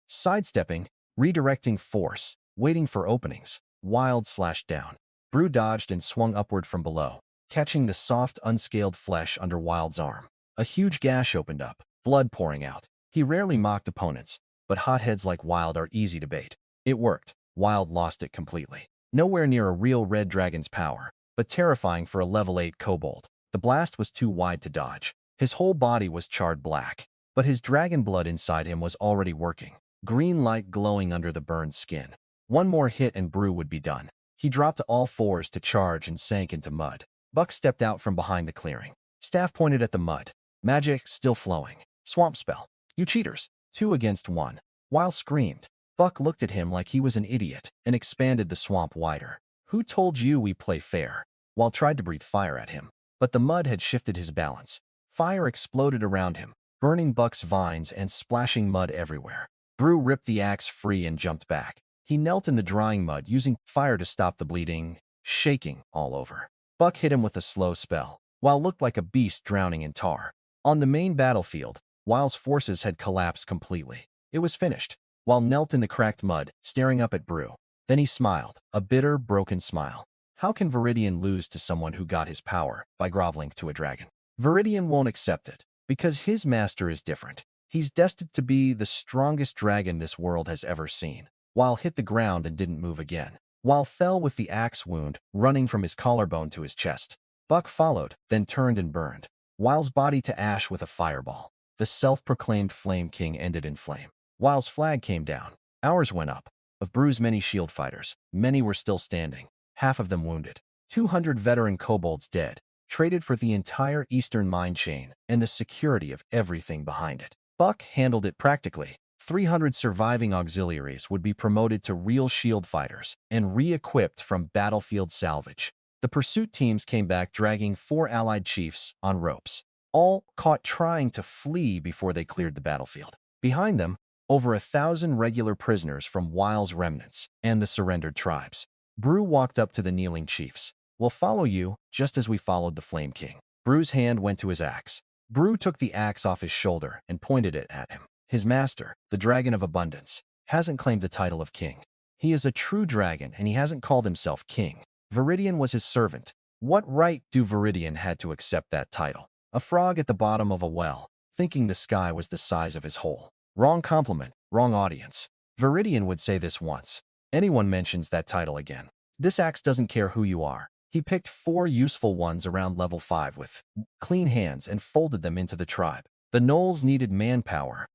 sidestepping, redirecting force, waiting for openings. Wild slashed down. Brew dodged and swung upward from below, catching the soft, unscaled flesh under Wild's arm. A huge gash opened up, blood pouring out. He rarely mocked opponents, but hotheads like Wild are easy to bait. It worked. Wild lost it completely. Nowhere near a real red dragon's power, but terrifying for a level 8 kobold. The blast was too wide to dodge. His whole body was charred black, but his dragon blood inside him was already working. Green light glowing under the burned skin. One more hit and Brew would be done. He dropped to all fours to charge and sank into mud. Buck stepped out from behind the clearing. Staff pointed at the mud. Magic still flowing. Swamp spell. You cheaters. 2 against 1. Wild screamed. Buck looked at him like he was an idiot and expanded the swamp wider. Who told you we play fair? Wild tried to breathe fire at him, but the mud had shifted his balance. Fire exploded around him, burning Buck's vines and splashing mud everywhere. Brew ripped the axe free and jumped back. He knelt in the drying mud, using fire to stop the bleeding, shaking all over. Buck hit him with a slow spell. Wild looked like a beast drowning in tar. On the main battlefield, Wild's forces had collapsed completely. It was finished. Wild knelt in the cracked mud, staring up at Brew. Then he smiled, a bitter, broken smile. How can Viridian lose to someone who got his power by groveling to a dragon? Viridian won't accept it, because his master is different. He's destined to be the strongest dragon this world has ever seen. Wild hit the ground and didn't move again. Wild fell with the axe wound running from his collarbone to his chest. Buck followed, then turned and burned Wild's body to ash with a fireball. The self-proclaimed Flame King ended in flame. Wild's flag came down. Ours went up. Of Brew's many shield fighters, many were still standing, half of them wounded. 200 veteran kobolds dead, traded for the entire eastern mine chain and the security of everything behind it. Buck handled it practically. 300 surviving auxiliaries would be promoted to real shield fighters and re-equipped from battlefield salvage. The pursuit teams came back dragging 4 allied chiefs on ropes, all caught trying to flee before they cleared the battlefield. Behind them, over 1,000 regular prisoners from Wild's remnants and the surrendered tribes. Brew walked up to the kneeling chiefs. We'll follow you, just as we followed the Flame King. Brew's hand went to his axe. Brew took the axe off his shoulder and pointed it at him. His master, the Dragon of Abundance, hasn't claimed the title of king. He is a true dragon, and he hasn't called himself king. Viridian was his servant. What right do Viridian had to accept that title? A frog at the bottom of a well, thinking the sky was the size of his hole. Wrong compliment, wrong audience. Viridian would say this once. Anyone mentions that title again. This axe doesn't care who you are. He picked 4 useful ones around level 5 with clean hands and folded them into the tribe. The Gnolls needed manpower,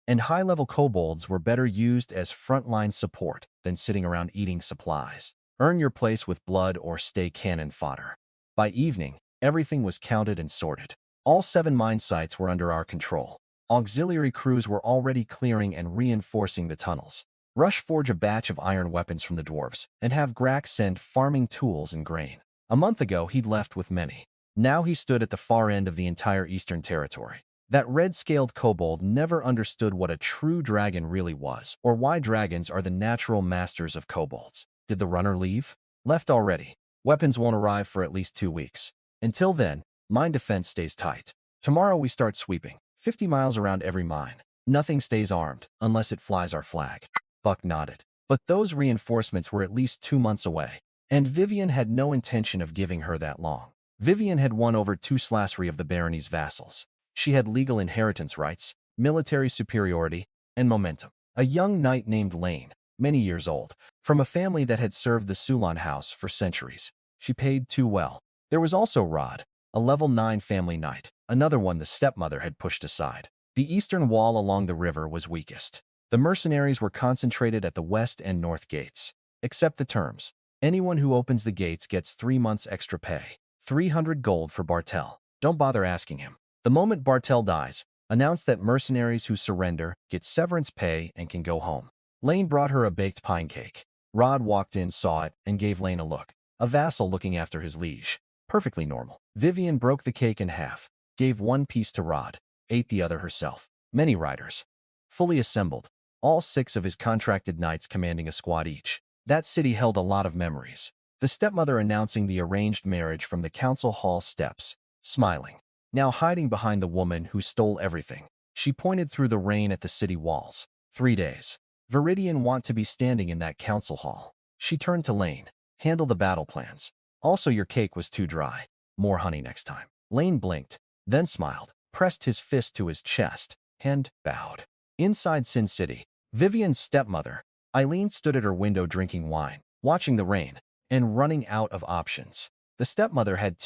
and high-level kobolds were better used as frontline support than sitting around eating supplies. Earn your place with blood or stay cannon fodder. By evening, everything was counted and sorted. All 7 mine sites were under our control. Auxiliary crews were already clearing and reinforcing the tunnels. Rush forge a batch of iron weapons from the dwarves, and have Grax send farming tools and grain. A month ago, he'd left with many. Now he stood at the far end of the entire eastern territory. That red-scaled kobold never understood what a true dragon really was, or why dragons are the natural masters of kobolds. Did the runner leave? Left already. Weapons won't arrive for at least 2 weeks. Until then, mine defense stays tight. Tomorrow we start sweeping. 50 miles around every mine. Nothing stays armed, unless it flies our flag. Buck nodded. But those reinforcements were at least 2 months away, and Vivian had no intention of giving her that long. Vivian had won over 2 slassery of the barony's vassals. She had legal inheritance rights, military superiority, and momentum. A young knight named Lane, many years old, from a family that had served the Sulan house for centuries. She paid too well. There was also Rod, a level 9 family knight, another one the stepmother had pushed aside. The eastern wall along the river was weakest. The mercenaries were concentrated at the west and north gates. Accept the terms. Anyone who opens the gates gets 3 months extra pay. 300 gold for Bartel. Don't bother asking him. The moment Bartel dies, announce that mercenaries who surrender get severance pay and can go home. Lane brought her a baked pine cake. Rod walked in, saw it, and gave Lane a look. A vassal looking after his liege. Perfectly normal. Vivian broke the cake in half, gave 1 piece to Rod. ate the other herself. Many riders. Fully assembled. All 6 of his contracted knights commanding a squad each. That city held a lot of memories. The stepmother announcing the arranged marriage from the council hall steps, smiling. Now hiding behind the woman who stole everything. She pointed through the rain at the city walls. 3 days. Viridian want to be standing in that council hall. She turned to Lane. Handle the battle plans. Also, your cake was too dry. More honey next time. Lane blinked, then smiled, pressed his fist to his chest, and bowed. Inside Sin City, Vivian's stepmother, Eileen, stood at her window drinking wine, watching the rain, and running out of options. The stepmother had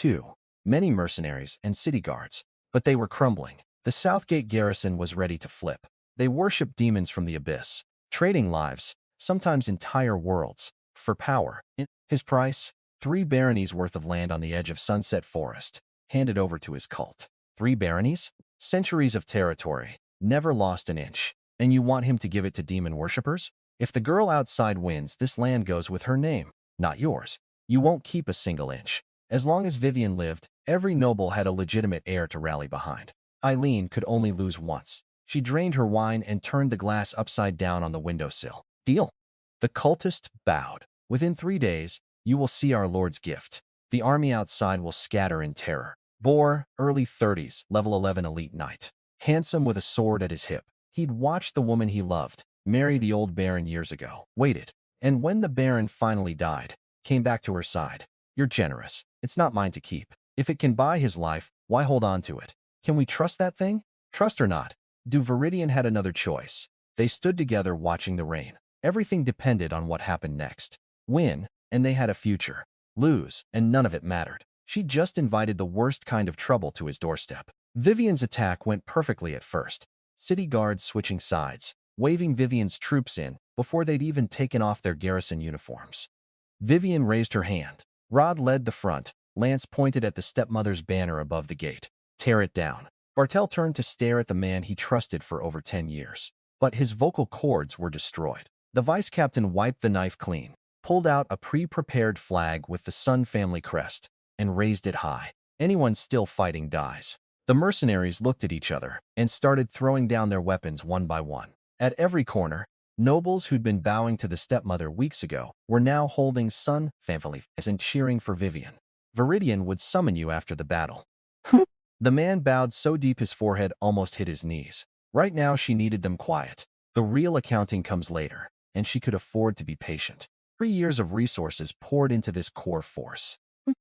many mercenaries and city guards, but they were crumbling. The Southgate garrison was ready to flip. They worshipped demons from the abyss, trading lives, sometimes entire worlds, for power. His price? 3 baronies worth of land on the edge of Sunset Forest, handed over to his cult. 3 baronies? Centuries of territory, never lost an inch. And you want him to give it to demon worshippers? If the girl outside wins, this land goes with her name, not yours. You won't keep a single inch. As long as Vivian lived, every noble had a legitimate heir to rally behind. Eileen could only lose once. She drained her wine and turned the glass upside down on the windowsill. Deal? The cultist bowed. Within 3 days, you will see our Lord's gift. The army outside will scatter in terror. Boar, early 30s, level 11 elite knight. Handsome with a sword at his hip. He'd watched the woman he loved marry the old baron years ago. Waited. And when the baron finally died, came back to her side. You're generous. It's not mine to keep. If it can buy his life, why hold on to it? Can we trust that thing? Trust or not? Viridian had another choice. They stood together watching the rain. Everything depended on what happened next. Win, and they had a future. Lose, and none of it mattered. She just invited the worst kind of trouble to his doorstep. Vivian's attack went perfectly at first. City guards switching sides, waving Vivian's troops in before they'd even taken off their garrison uniforms. Vivian raised her hand. Rod led the front. Lance pointed at the stepmother's banner above the gate. Tear it down. Bartel turned to stare at the man he trusted for over 10 years. But his vocal cords were destroyed. The vice captain wiped the knife clean, pulled out a pre-prepared flag with the Sun family crest, and raised it high. Anyone still fighting dies. The mercenaries looked at each other and started throwing down their weapons one by one. At every corner, nobles who'd been bowing to the stepmother weeks ago were now holding Sun family and cheering for Vivian. Viridian would summon you after the battle. The man bowed so deep his forehead almost hit his knees. Right now she needed them quiet. The real accounting comes later, and she could afford to be patient. 3 years of resources poured into this core force.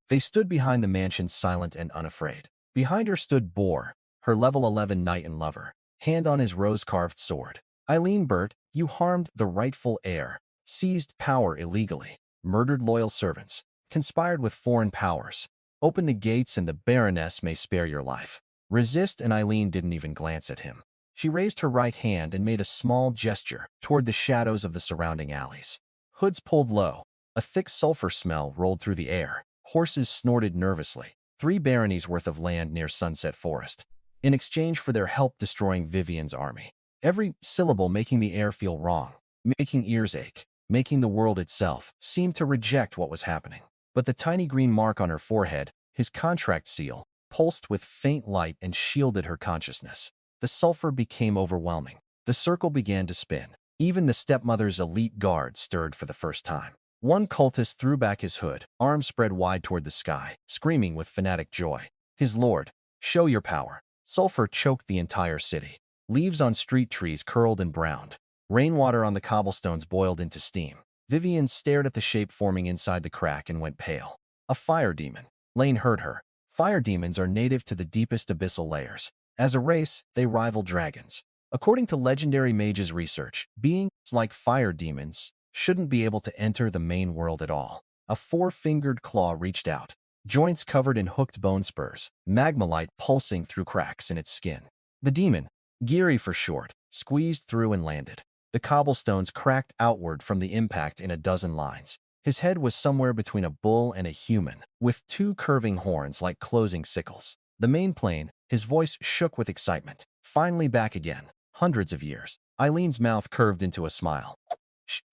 They stood behind the mansion silent and unafraid. Behind her stood Boar, her level 11 knight and lover, hand on his rose-carved sword. Eileen Burt, you harmed the rightful heir, seized power illegally, murdered loyal servants, conspired with foreign powers. Open the gates and the Baroness may spare your life. Resist, and Eileen didn't even glance at him. She raised her right hand and made a small gesture toward the shadows of the surrounding alleys. Hoods pulled low. A thick sulfur smell rolled through the air. Horses snorted nervously. 3 baronies worth of land near Sunset Forest, in exchange for their help destroying Vivian's army. Every syllable making the air feel wrong, making ears ache, making the world itself seem to reject what was happening. But the tiny green mark on her forehead, his contract seal, pulsed with faint light and shielded her consciousness. The sulfur became overwhelming. The circle began to spin. Even the stepmother's elite guard stirred for the first time. One cultist threw back his hood, arms spread wide toward the sky, screaming with fanatic joy. His lord, show your power. Sulfur choked the entire city. Leaves on street trees curled and browned. Rainwater on the cobblestones boiled into steam. Vivian stared at the shape forming inside the crack and went pale. A fire demon. Lane heard her. Fire demons are native to the deepest abyssal layers. As a race, they rival dragons. According to legendary mages research, beings like fire demons shouldn't be able to enter the main world at all. A 4-fingered claw reached out, joints covered in hooked bone spurs, magma light pulsing through cracks in its skin. The demon, Geary for short, squeezed through and landed. The cobblestones cracked outward from the impact in a dozen lines. His head was somewhere between a bull and a human, with 2 curving horns like closing sickles. The main plane, his voice shook with excitement. Finally back again. Hundreds of years. Eileen's mouth curved into a smile.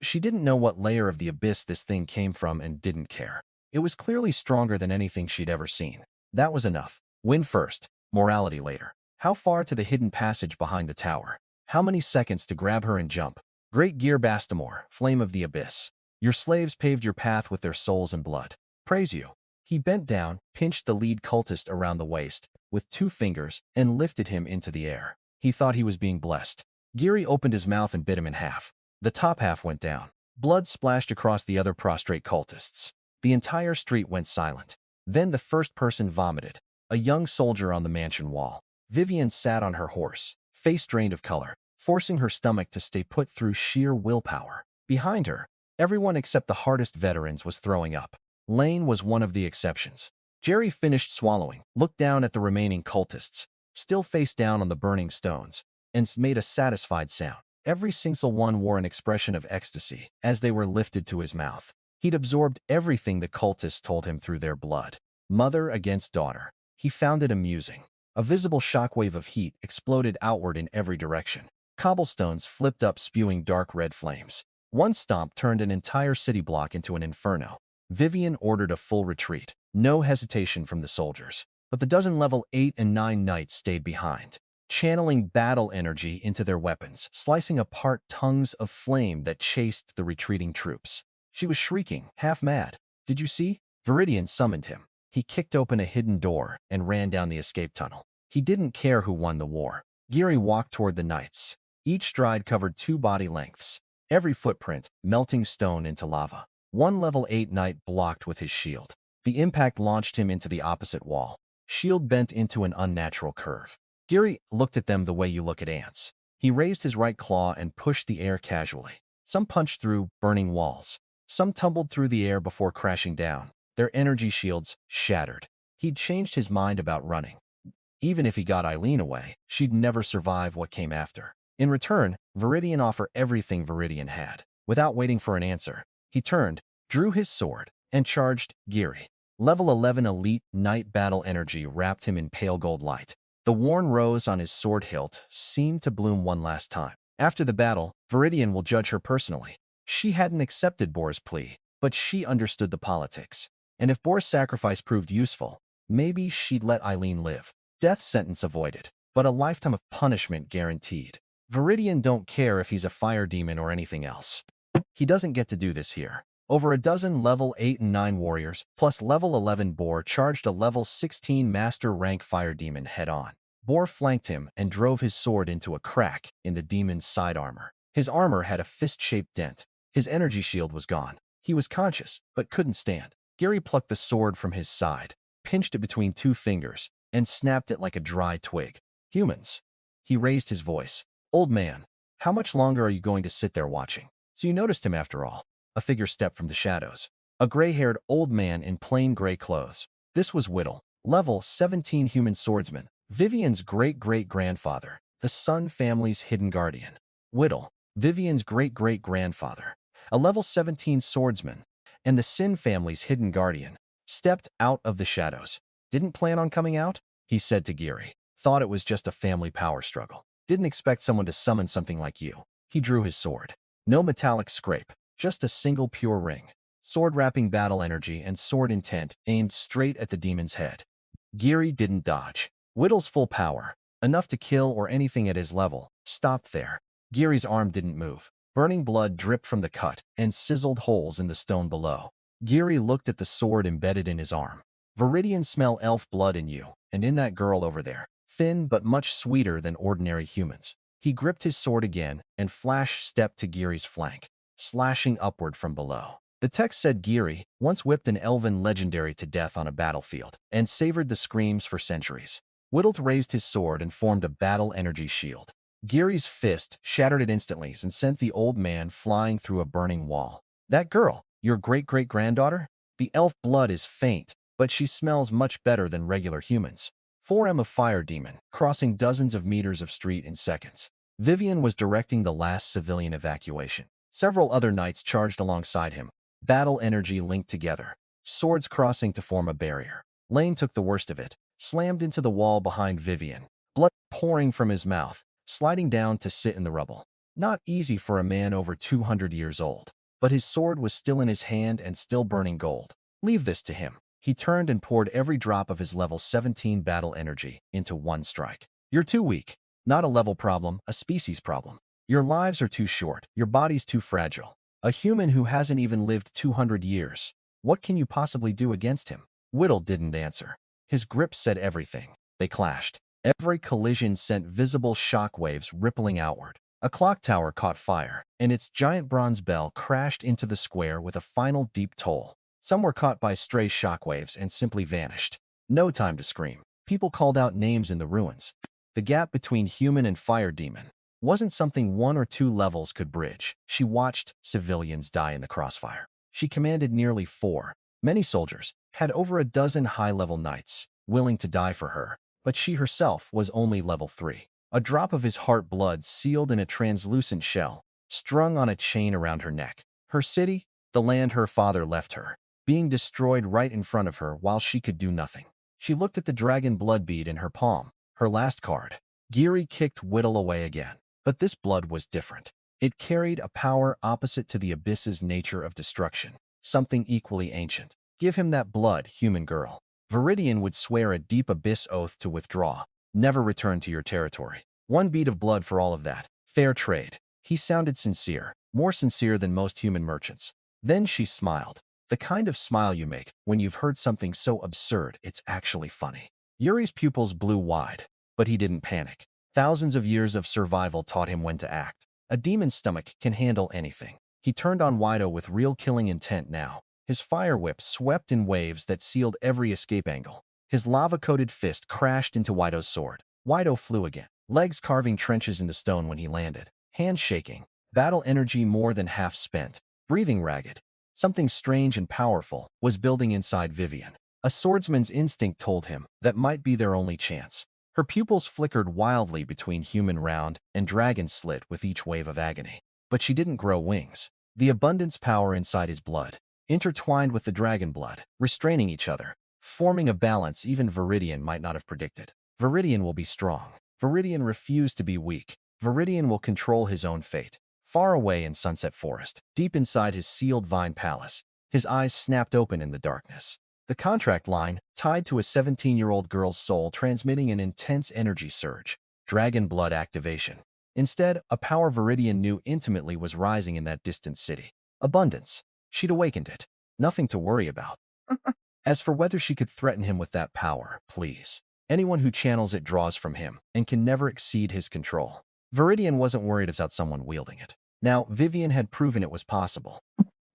She didn't know what layer of the abyss this thing came from and didn't care. It was clearly stronger than anything she'd ever seen. That was enough. Win first, morality later. How far to the hidden passage behind the tower? How many seconds to grab her and jump? Great Gear Bastamor, Flame of the Abyss. Your slaves paved your path with their souls and blood. Praise you. He bent down, pinched the lead cultist around the waist with 2 fingers, and lifted him into the air. He thought he was being blessed. Geary opened his mouth and bit him in half. The top half went down. Blood splashed across the other prostrate cultists. The entire street went silent. Then the first person vomited. A young soldier on the mansion wall. Vivian sat on her horse, face drained of color, forcing her stomach to stay put through sheer willpower. Behind her, everyone except the hardest veterans was throwing up. Lane was one of the exceptions. Jerry finished swallowing, looked down at the remaining cultists, still face down on the burning stones, and made a satisfied sound. Every single one wore an expression of ecstasy as they were lifted to his mouth. He'd absorbed everything the cultists told him through their blood. Mother against daughter. He found it amusing. A visible shockwave of heat exploded outward in every direction. Cobblestones flipped up, spewing dark red flames. One stomp turned an entire city block into an inferno. Vivian ordered a full retreat. No hesitation from the soldiers. But the dozen level 8 and 9 knights stayed behind, channeling battle energy into their weapons, slicing apart tongues of flame that chased the retreating troops. She was shrieking, half mad. Did you see? Viridian summoned him. He kicked open a hidden door and ran down the escape tunnel. He didn't care who won the war. Geary walked toward the knights. Each stride covered 2 body lengths. Every footprint, melting stone into lava. One level 8 knight blocked with his shield. The impact launched him into the opposite wall. Shield bent into an unnatural curve. Geary looked at them the way you look at ants. He raised his right claw and pushed the air casually. Some punched through burning walls. Some tumbled through the air before crashing down, their energy shields shattered. He'd changed his mind about running. Even if he got Eileen away, she'd never survive what came after. In return, Viridian offered everything Viridian had. Without waiting for an answer, he turned, drew his sword, and charged Geary. Level 11 elite knight battle energy wrapped him in pale gold light. The worn rose on his sword hilt seemed to bloom one last time. After the battle, Viridian will judge her personally. She hadn't accepted Bor's plea, but she understood the politics. And if Bor's sacrifice proved useful, maybe she'd let Eileen live. Death sentence avoided, but a lifetime of punishment guaranteed. Viridian don't care if he's a fire demon or anything else. He doesn't get to do this here. Over a dozen level 8 and 9 warriors, plus level 11 Bor charged a level 16 master rank fire demon head-on. Bor flanked him and drove his sword into a crack in the demon's side armor. His armor had a fist-shaped dent. His energy shield was gone. He was conscious, but couldn't stand. Geary plucked the sword from his side, pinched it between 2 fingers, and snapped it like a dry twig. Humans. He raised his voice. Old man, how much longer are you going to sit there watching? So you noticed him after all. A figure stepped from the shadows. A gray-haired old man in plain gray clothes. This was Whittle, level 17 human swordsman, Vivian's great-great-grandfather, the Sun family's hidden guardian. Whittle, Vivian's great-great-grandfather, a level 17 swordsman, and the Sin family's hidden guardian, stepped out of the shadows. Didn't plan on coming out? He said to Geary. Thought it was just a family power struggle. Didn't expect someone to summon something like you. He drew his sword. No metallic scrape, just a single pure ring. Sword-wrapping battle energy and sword intent aimed straight at the demon's head. Geary didn't dodge. Whittle's full power, enough to kill or anything at his level, stopped there. Geary's arm didn't move. Burning blood dripped from the cut and sizzled holes in the stone below. Geary looked at the sword embedded in his arm. Viridian smell elf blood in you, and in that girl over there. Thin but much sweeter than ordinary humans. He gripped his sword again and flash-stepped to Geary's flank, slashing upward from below. The text said Geary once whipped an elven legendary to death on a battlefield and savored the screams for centuries. Whittle raised his sword and formed a battle energy shield. Geary's fist shattered it instantly and sent the old man flying through a burning wall. That girl, your great-great-granddaughter? The elf blood is faint, but she smells much better than regular humans. 4M of fire demon, crossing dozens of meters of street in seconds. Vivian was directing the last civilian evacuation. Several other knights charged alongside him, battle energy linked together, swords crossing to form a barrier. Lane took the worst of it, slammed into the wall behind Vivian, blood pouring from his mouth, sliding down to sit in the rubble. Not easy for a man over 200 years old, but his sword was still in his hand and still burning gold. Leave this to him. He turned and poured every drop of his level 17 battle energy into one strike. You're too weak. Not a level problem, a species problem. Your lives are too short. Your body's too fragile. A human who hasn't even lived 200 years. What can you possibly do against him? Whittle didn't answer. His grip said everything. They clashed. Every collision sent visible shock waves rippling outward. A clock tower caught fire, and its giant bronze bell crashed into the square with a final deep toll. Some were caught by stray shockwaves and simply vanished. No time to scream. People called out names in the ruins. The gap between human and fire demon wasn't something 1 or 2 levels could bridge. She watched civilians die in the crossfire. She commanded nearly 4. Many soldiers had over a dozen high-level knights willing to die for her, but she herself was only level 3. A drop of his heart blood sealed in a translucent shell, strung on a chain around her neck. Her city, the land her father left her, being destroyed right in front of her while she could do nothing. She looked at the dragon blood bead in her palm, her last card. Geary kicked Whittle away again. But this blood was different. It carried a power opposite to the abyss's nature of destruction, something equally ancient. Give him that blood, human girl. Viridian would swear a deep abyss oath to withdraw. Never return to your territory. 1 bead of blood for all of that. Fair trade. He sounded sincere, more sincere than most human merchants. Then she smiled. The kind of smile you make when you've heard something so absurd it's actually funny. Yuri's pupils blew wide, but he didn't panic. Thousands of years of survival taught him when to act. A demon's stomach can handle anything. He turned on Wido with real killing intent now. His fire whip swept in waves that sealed every escape angle. His lava-coated fist crashed into Wido's sword. Wido flew again, legs carving trenches in the stone when he landed, hands shaking, battle energy more than half spent, breathing ragged. Something strange and powerful was building inside Viridian. A swordsman's instinct told him that might be their only chance. Her pupils flickered wildly between human round and dragon slit with each wave of agony. But she didn't grow wings. The abundance power inside his blood, intertwined with the dragon blood, restraining each other, forming a balance even Viridian might not have predicted. Viridian will be strong. Viridian refused to be weak. Viridian will control his own fate. Far away in Sunset Forest, deep inside his sealed vine palace, his eyes snapped open in the darkness. The contract line, tied to a 17-year-old girl's soul, transmitting an intense energy surge. Dragon blood activation. Instead, a power Viridian knew intimately was rising in that distant city. Abundance. She'd awakened it. Nothing to worry about. As for whether she could threaten him with that power, please. Anyone who channels it draws from him and can never exceed his control. Viridian wasn't worried about someone wielding it. Now, Viridian had proven it was possible.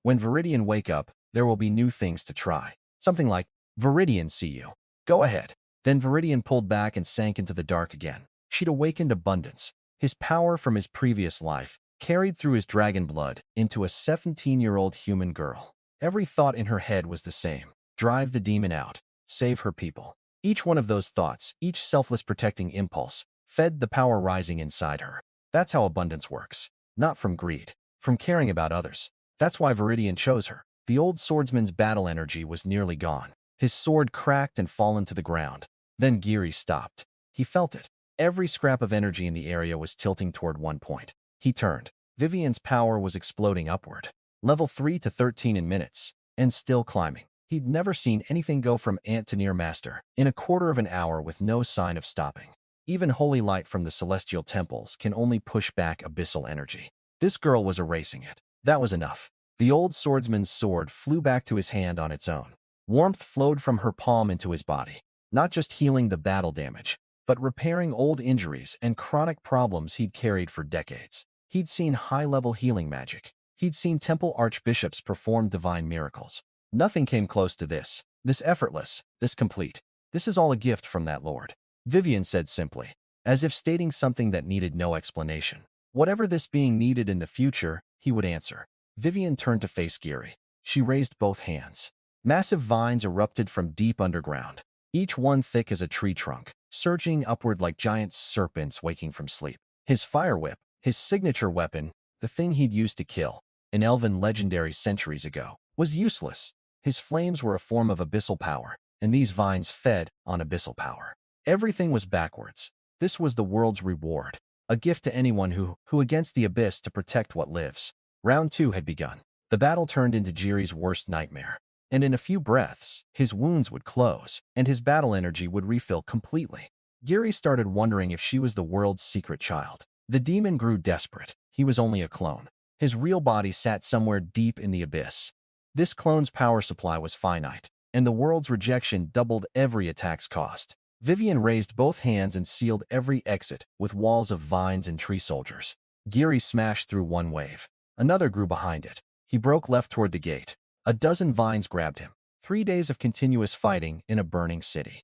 When Viridian wake up, there will be new things to try. Something like, Viridian see you. Go ahead. Then Viridian pulled back and sank into the dark again. She'd awakened abundance. His power from his previous life, carried through his dragon blood into a 17-year-old human girl. Every thought in her head was the same. Drive the demon out. Save her people. Each one of those thoughts, each selfless protecting impulse, fed the power rising inside her. That's how abundance works. Not from greed. From caring about others. That's why Viridian chose her. The old swordsman's battle energy was nearly gone. His sword cracked and fallen to the ground. Then Geary stopped. He felt it. Every scrap of energy in the area was tilting toward one point. He turned. Viridian's power was exploding upward. Level 3 to 13 in minutes. And still climbing. He'd never seen anything go from ant to near master in a quarter of an hour with no sign of stopping. Even holy light from the celestial temples can only push back abyssal energy. This girl was erasing it. That was enough. The old swordsman's sword flew back to his hand on its own. Warmth flowed from her palm into his body, not just healing the battle damage, but repairing old injuries and chronic problems he'd carried for decades. He'd seen high-level healing magic. He'd seen temple archbishops perform divine miracles. Nothing came close to this. This effortless, this complete. This is all a gift from that Lord. Viridian said simply, as if stating something that needed no explanation. Whatever this being needed in the future, he would answer. Viridian turned to face Geary. She raised both hands. Massive vines erupted from deep underground, each one thick as a tree trunk, surging upward like giant serpents waking from sleep. His fire whip, his signature weapon, the thing he'd used to kill, an elven legendary centuries ago, was useless. His flames were a form of abyssal power, and these vines fed on abyssal power. Everything was backwards. This was the world's reward, a gift to anyone who against the abyss to protect what lives. Round 2 had begun. The battle turned into Geary's worst nightmare. And in a few breaths, his wounds would close, and his battle energy would refill completely. Giri started wondering if she was the world's secret child. The demon grew desperate. He was only a clone. His real body sat somewhere deep in the abyss. This clone's power supply was finite, and the world's rejection doubled every attack's cost. Viridian raised both hands and sealed every exit with walls of vines and tree soldiers. Giri smashed through one wave. Another grew behind it. He broke left toward the gate. A dozen vines grabbed him. 3 days of continuous fighting in a burning city.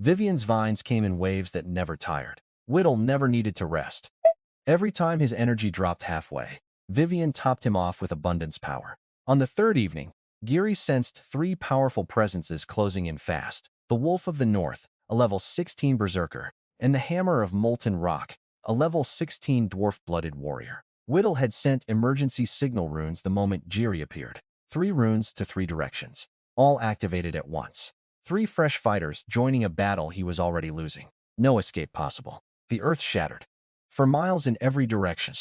Vivian's vines came in waves that never tired. Whittle never needed to rest. Every time his energy dropped halfway, Viridian topped him off with abundance power. On the third evening, Giri sensed 3 powerful presences closing in fast. The Wolf of the North, a level 16 berserker, and the Hammer of Molten Rock, a level 16 dwarf-blooded warrior. Whittle had sent emergency signal runes the moment Giri appeared. 3 runes to 3 directions, all activated at once. 3 fresh fighters joining a battle he was already losing. No escape possible. The earth shattered. For miles in every direction,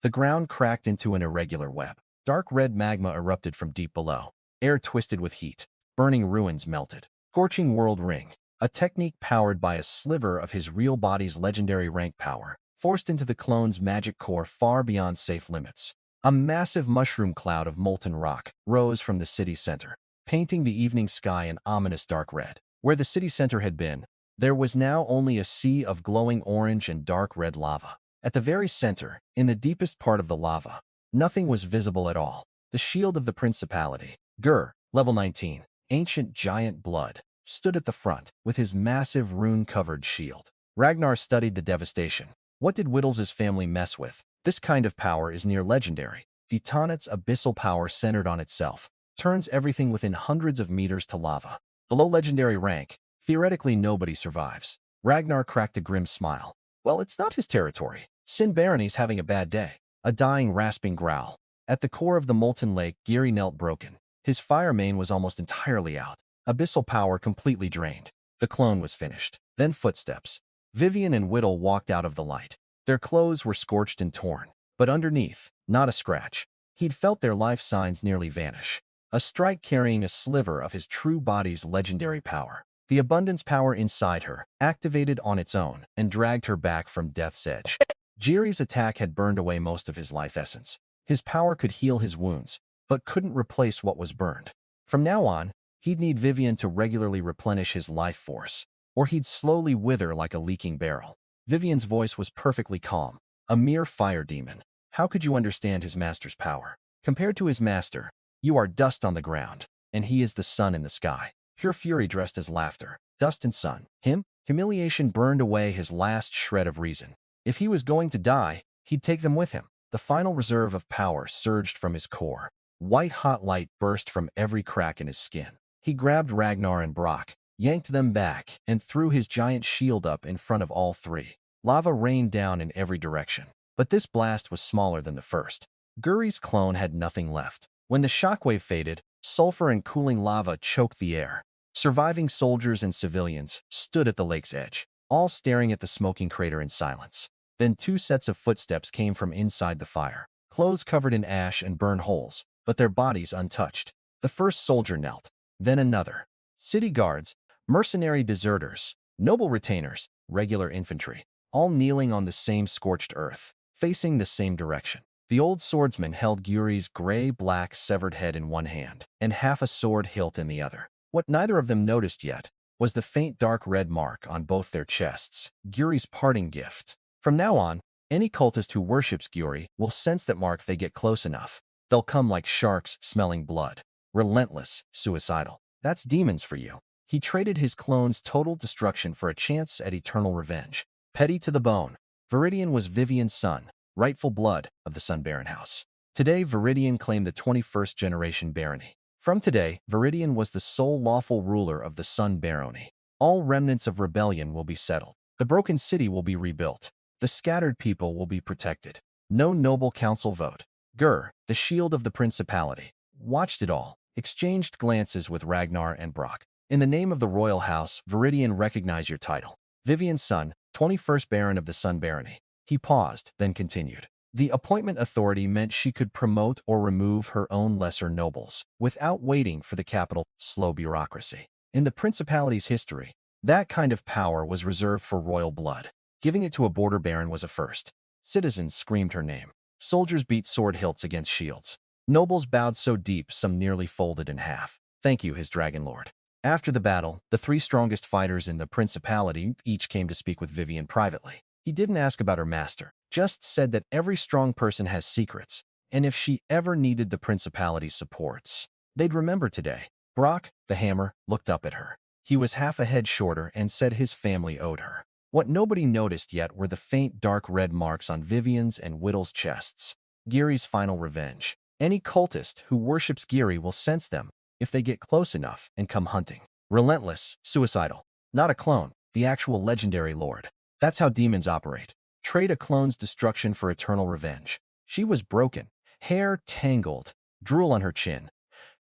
the ground cracked into an irregular web. Dark red magma erupted from deep below. Air twisted with heat. Burning ruins melted. Scorching World Ring, a technique powered by a sliver of his real body's legendary rank power, forced into the clone's magic core far beyond safe limits. A massive mushroom cloud of molten rock rose from the city's center, painting the evening sky an ominous dark red. Where the city center had been, there was now only a sea of glowing orange and dark red lava. At the very center, in the deepest part of the lava, nothing was visible at all. The shield of the principality, Gur, level 19, ancient giant blood, stood at the front with his massive rune-covered shield. Ragnar studied the devastation. What did Whittle's family mess with? This kind of power is near legendary. Detonet's abyssal power centered on itself turns everything within hundreds of meters to lava. Below legendary rank, theoretically nobody survives. Ragnar cracked a grim smile. Well, it's not his territory. Sin Barony's having a bad day. A dying, rasping growl. At the core of the molten lake, Giri knelt broken. His fire main was almost entirely out. Abyssal power completely drained. The clone was finished. Then footsteps. Viridian and Whittle walked out of the light. Their clothes were scorched and torn. But underneath, not a scratch. He'd felt their life signs nearly vanish. A strike carrying a sliver of his true body's legendary power. The abundance power inside her activated on its own and dragged her back from death's edge. Giri's attack had burned away most of his life essence. His power could heal his wounds, but couldn't replace what was burned. From now on, he'd need Viridian to regularly replenish his life force, or he'd slowly wither like a leaking barrel. Viridian's voice was perfectly calm. A mere fire demon. How could you understand his master's power? Compared to his master, you are dust on the ground, and he is the sun in the sky. Pure fury dressed as laughter. Dust and sun. Him? Humiliation burned away his last shred of reason. If he was going to die, he'd take them with him. The final reserve of power surged from his core. White-hot light burst from every crack in his skin. He grabbed Ragnar and Brock, yanked them back, and threw his giant shield up in front of all 3. Lava rained down in every direction. But this blast was smaller than the first. Guri's clone had nothing left. When the shockwave faded, sulfur and cooling lava choked the air. Surviving soldiers and civilians stood at the lake's edge, all staring at the smoking crater in silence. Then 2 sets of footsteps came from inside the fire, clothes covered in ash and burn holes, but their bodies untouched. The first soldier knelt, then another. City guards, mercenary deserters, noble retainers, regular infantry, all kneeling on the same scorched earth, facing the same direction. The old swordsman held Guri's gray-black severed head in one hand and half a sword hilt in the other. What neither of them noticed yet was the faint dark red mark on both their chests, Guri's parting gift. From now on, any cultist who worships Guri will sense that mark if they get close enough. They'll come like sharks smelling blood. Relentless, suicidal. That's demons for you. He traded his clone's total destruction for a chance at eternal revenge. Petty to the bone, Viridian was Viridian's son, rightful blood of the Sun Baron house. Today, Viridian claimed the 21st generation barony. From today, Viridian was the sole lawful ruler of the Sun Barony. All remnants of rebellion will be settled. The broken city will be rebuilt. The scattered people will be protected. No noble council vote. Gur, the shield of the principality, watched it all, exchanged glances with Ragnar and Brock. In the name of the royal house, Viridian recognized your title. Viridian's son, 21st Baron of the Sun Barony. He paused, then continued. The appointment authority meant she could promote or remove her own lesser nobles, without waiting for the capital, slow bureaucracy. In the principality's history, That kind of power was reserved for royal blood. Giving it to a border baron was a first. Citizens screamed her name. Soldiers beat sword hilts against shields. Nobles bowed so deep some nearly folded in half. Thank you, his dragon lord. After the battle, the three strongest fighters in the principality each came to speak with Viridian privately. He didn't ask about her master, just said that every strong person has secrets, and if she ever needed the principality's supports, they'd remember today. Brock, the hammer, looked up at her. He was half a head shorter and said his family owed her. What nobody noticed yet were the faint dark red marks on Vivian's and Whittle's chests. Geary's final revenge. Any cultist who worships Geary will sense them if they get close enough and come hunting. Relentless, suicidal. Not a clone, the actual legendary lord. That's how demons operate. Trade a clone's destruction for eternal revenge. She was broken, hair tangled, drool on her chin,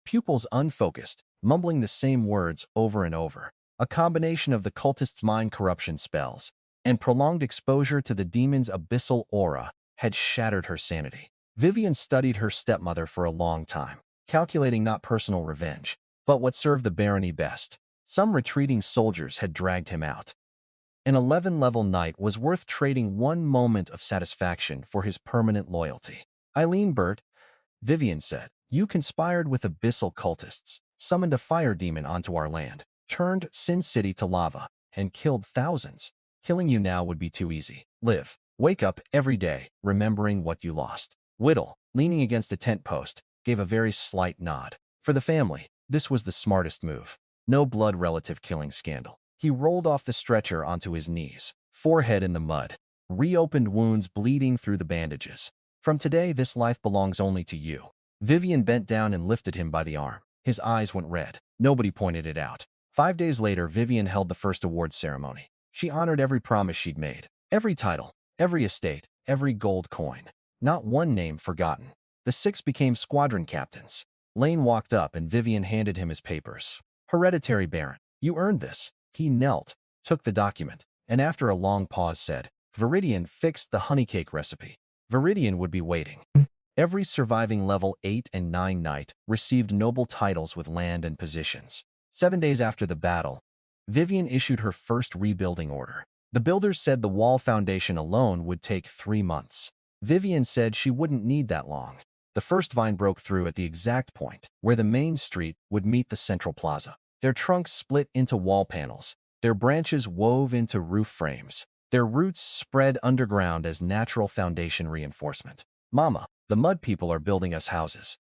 pupils unfocused, mumbling the same words over and over. A combination of the cultist's mind corruption spells and prolonged exposure to the demon's abyssal aura had shattered her sanity. Viridian studied her stepmother for a long time, calculating not personal revenge, but what served the barony best. Some retreating soldiers had dragged him out. An 11-level knight was worth trading one moment of satisfaction for his permanent loyalty. Eileen Burt, Viridian said, you conspired with abyssal cultists, summoned a fire demon onto our land, turned Sin City to lava, and killed thousands. Killing you now would be too easy. Live. Wake up every day, remembering what you lost. Whittle, leaning against a tent post, gave a very slight nod. For the family, this was the smartest move. No blood relative killing scandal. He rolled off the stretcher onto his knees, forehead in the mud, reopened wounds bleeding through the bandages. From today, this life belongs only to you. Viridian bent down and lifted him by the arm. His eyes went red. Nobody pointed it out. 5 days later, Viridian held the first awards ceremony. She honored every promise she'd made. Every title, every estate, every gold coin. Not one name forgotten. The 6 became squadron captains. Lane walked up and Viridian handed him his papers. Hereditary Baron, you earned this. He knelt, took the document, and after a long pause said, Viridian fixed the honeycake recipe. Viridian would be waiting. Every surviving level 8 and 9 knight received noble titles with land and positions. 7 days after the battle, Viridian issued her first rebuilding order. The builders said the wall foundation alone would take 3 months. Viridian said she wouldn't need that long. The first vine broke through at the exact point where the main street would meet the central plaza. Their trunks split into wall panels. Their branches wove into roof frames. Their roots spread underground as natural foundation reinforcement. Mama, the mud people are building us houses.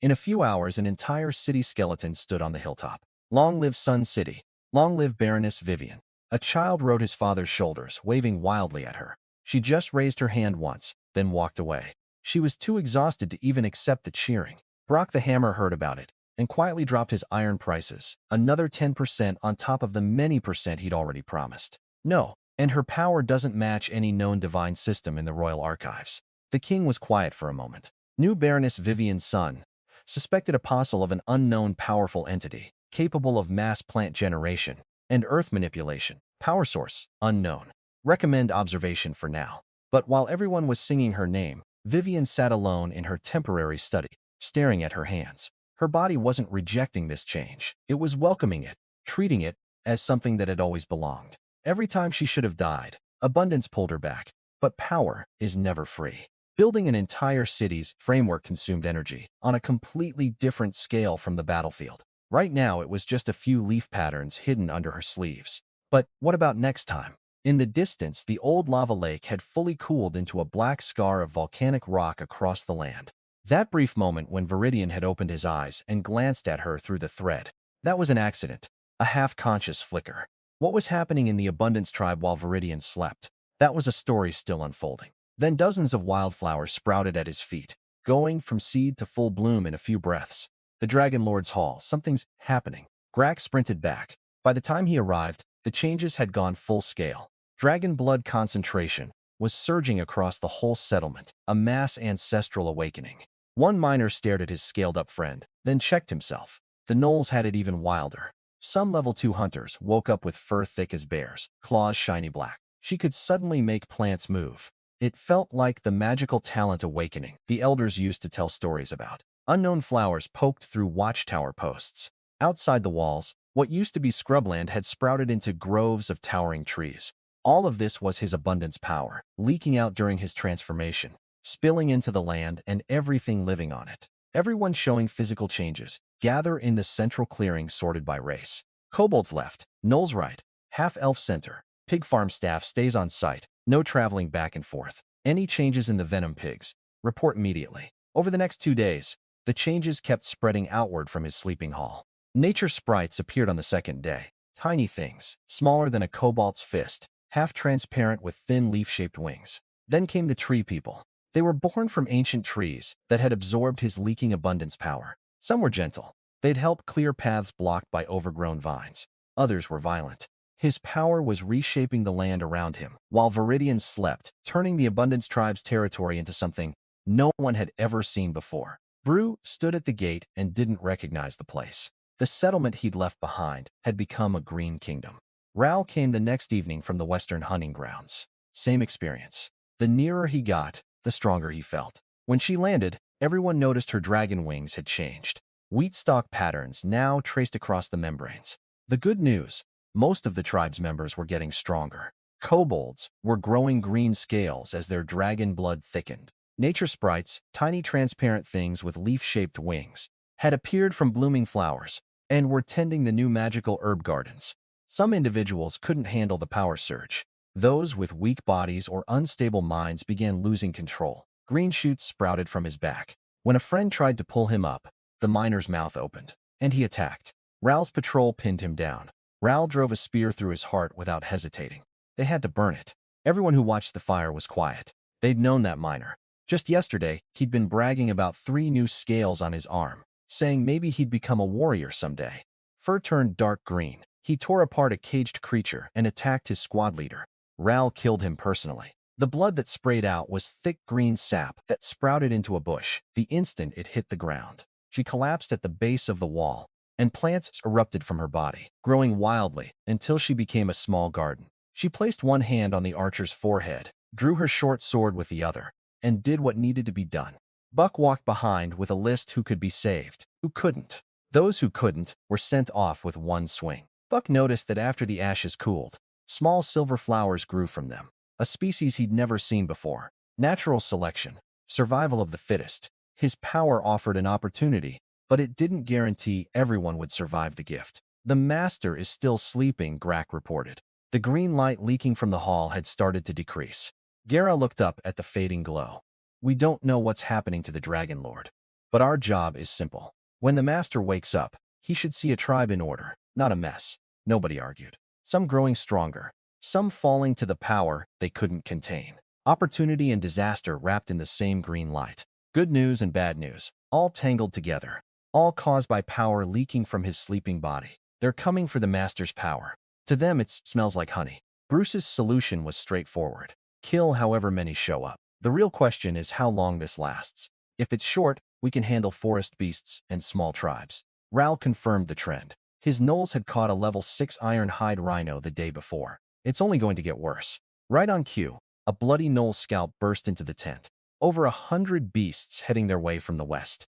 In a few hours, an entire city skeleton stood on the hilltop. Long live Sun City. Long live Baroness Viridian. A child rode his father's shoulders, waving wildly at her. She just raised her hand once, then walked away. She was too exhausted to even accept the cheering. Brock the Hammer heard about it and quietly dropped his iron prices, another 10% on top of the many percent he'd already promised. No, and her power doesn't match any known divine system in the royal archives. The king was quiet for a moment. New Baroness Viridian's son, suspected apostle of an unknown powerful entity, capable of mass plant generation and earth manipulation. Power source, unknown. Recommend observation for now. But while everyone was singing her name, Viridian sat alone in her temporary study, staring at her hands. Her body wasn't rejecting this change. It was welcoming it, treating it as something that had always belonged. Every time she should have died, abundance pulled her back. But power is never free. Building an entire city's framework consumed energy on a completely different scale from the battlefield. Right now, it was just a few leaf patterns hidden under her sleeves. But what about next time? In the distance, the old lava lake had fully cooled into a black scar of volcanic rock across the land. That brief moment when Viridian had opened his eyes and glanced at her through the thread, that was an accident, a half-conscious flicker. What was happening in the Abundance tribe while Viridian slept? That was a story still unfolding. Then dozens of wildflowers sprouted at his feet, going from seed to full bloom in a few breaths. The Dragon Lord's Hall, something's happening. Grak sprinted back. By the time he arrived, the changes had gone full scale. Dragon blood concentration was surging across the whole settlement, a mass ancestral awakening. One miner stared at his scaled-up friend, then checked himself. The Gnolls had it even wilder. Some level 2 hunters woke up with fur thick as bears, claws shiny black. She could suddenly make plants move. It felt like the magical talent awakening the elders used to tell stories about. Unknown flowers poked through watchtower posts. Outside the walls, What used to be scrubland had sprouted into groves of towering trees. All of this was his abundance power, leaking out during his transformation, spilling into the land and everything living on it. Everyone showing physical changes. Gather in the central clearing sorted by race. Kobolds left, Gnolls right, half-elf center. Pig farm staff stays on site, no traveling back and forth. Any changes in the venom pigs, report immediately. Over the next 2 days, the changes kept spreading outward from his sleeping hall. Nature sprites appeared on the second day. Tiny things, smaller than a kobold's fist, half-transparent with thin leaf-shaped wings. Then came the tree people. They were born from ancient trees that had absorbed his leaking abundance power. Some were gentle. They'd help clear paths blocked by overgrown vines. Others were violent. His power was reshaping the land around him, while Viridian slept, turning the Abundance Tribe's territory into something no one had ever seen before. Brew stood at the gate and didn't recognize the place. The settlement he'd left behind had become a green kingdom. Rao came the next evening from the western hunting grounds. Same experience. The nearer he got, the stronger he felt. When she landed, everyone noticed her dragon wings had changed. Wheat stalk patterns now traced across the membranes. The good news: most of the tribe's members were getting stronger. Kobolds were growing green scales as their dragon blood thickened. Nature sprites, tiny transparent things with leaf-shaped wings, had appeared from blooming flowers and were tending the new magical herb gardens. Some individuals couldn't handle the power surge. Those with weak bodies or unstable minds began losing control. Green shoots sprouted from his back. When a friend tried to pull him up, the miner's mouth opened, and he attacked. Raoul's patrol pinned him down. Raoul drove a spear through his heart without hesitating. They had to burn it. Everyone who watched the fire was quiet. They'd known that miner. Just yesterday, he'd been bragging about 3 new scales on his arm, saying maybe he'd become a warrior someday. Fur turned dark green. He tore apart a caged creature and attacked his squad leader. Raoul killed him personally. The blood that sprayed out was thick green sap that sprouted into a bush the instant it hit the ground. She collapsed at the base of the wall, and plants erupted from her body, growing wildly until she became a small garden. She placed one hand on the archer's forehead, drew her short sword with the other, and did what needed to be done. Buck walked behind with a list who could be saved, who couldn't. Those who couldn't were sent off with one swing. Buck noticed that after the ashes cooled, small silver flowers grew from them, a species he'd never seen before. Natural selection, survival of the fittest. His power offered an opportunity, but it didn't guarantee everyone would survive the gift. The master is still sleeping, Grak reported. The green light leaking from the hall had started to decrease. Gera looked up at the fading glow. We don't know what's happening to the Dragon Lord, but our job is simple. When the master wakes up, he should see a tribe in order, not a mess. Nobody argued. Some growing stronger, some falling to the power they couldn't contain. Opportunity and disaster wrapped in the same green light. Good news and bad news, all tangled together, all caused by power leaking from his sleeping body. They're coming for the master's power. To them, it smells like honey. Bruce's solution was straightforward. Kill however many show up. The real question is how long this lasts. If it's short, we can handle forest beasts and small tribes. Raoul confirmed the trend. His Gnolls had caught a level 6 iron-hide rhino the day before. It's only going to get worse. Right on cue, a bloody Gnoll scalp burst into the tent. Over 100 beasts heading their way from the west.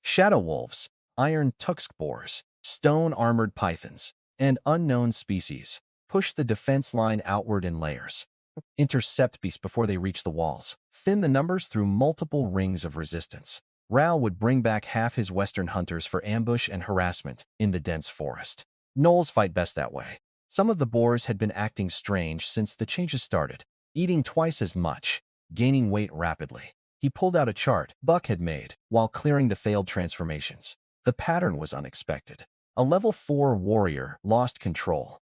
Shadow wolves, iron tusk boars, stone-armored pythons, and unknown species pushed the defense line outward in layers. Intercept beasts before they reach the walls. Thin the numbers through multiple rings of resistance. Raoul would bring back half his western hunters for ambush and harassment in the dense forest. Gnolls fight best that way. Some of the boars had been acting strange since the changes started, eating twice as much, gaining weight rapidly. He pulled out a chart Buck had made while clearing the failed transformations. The pattern was unexpected. A level 4 warrior lost control,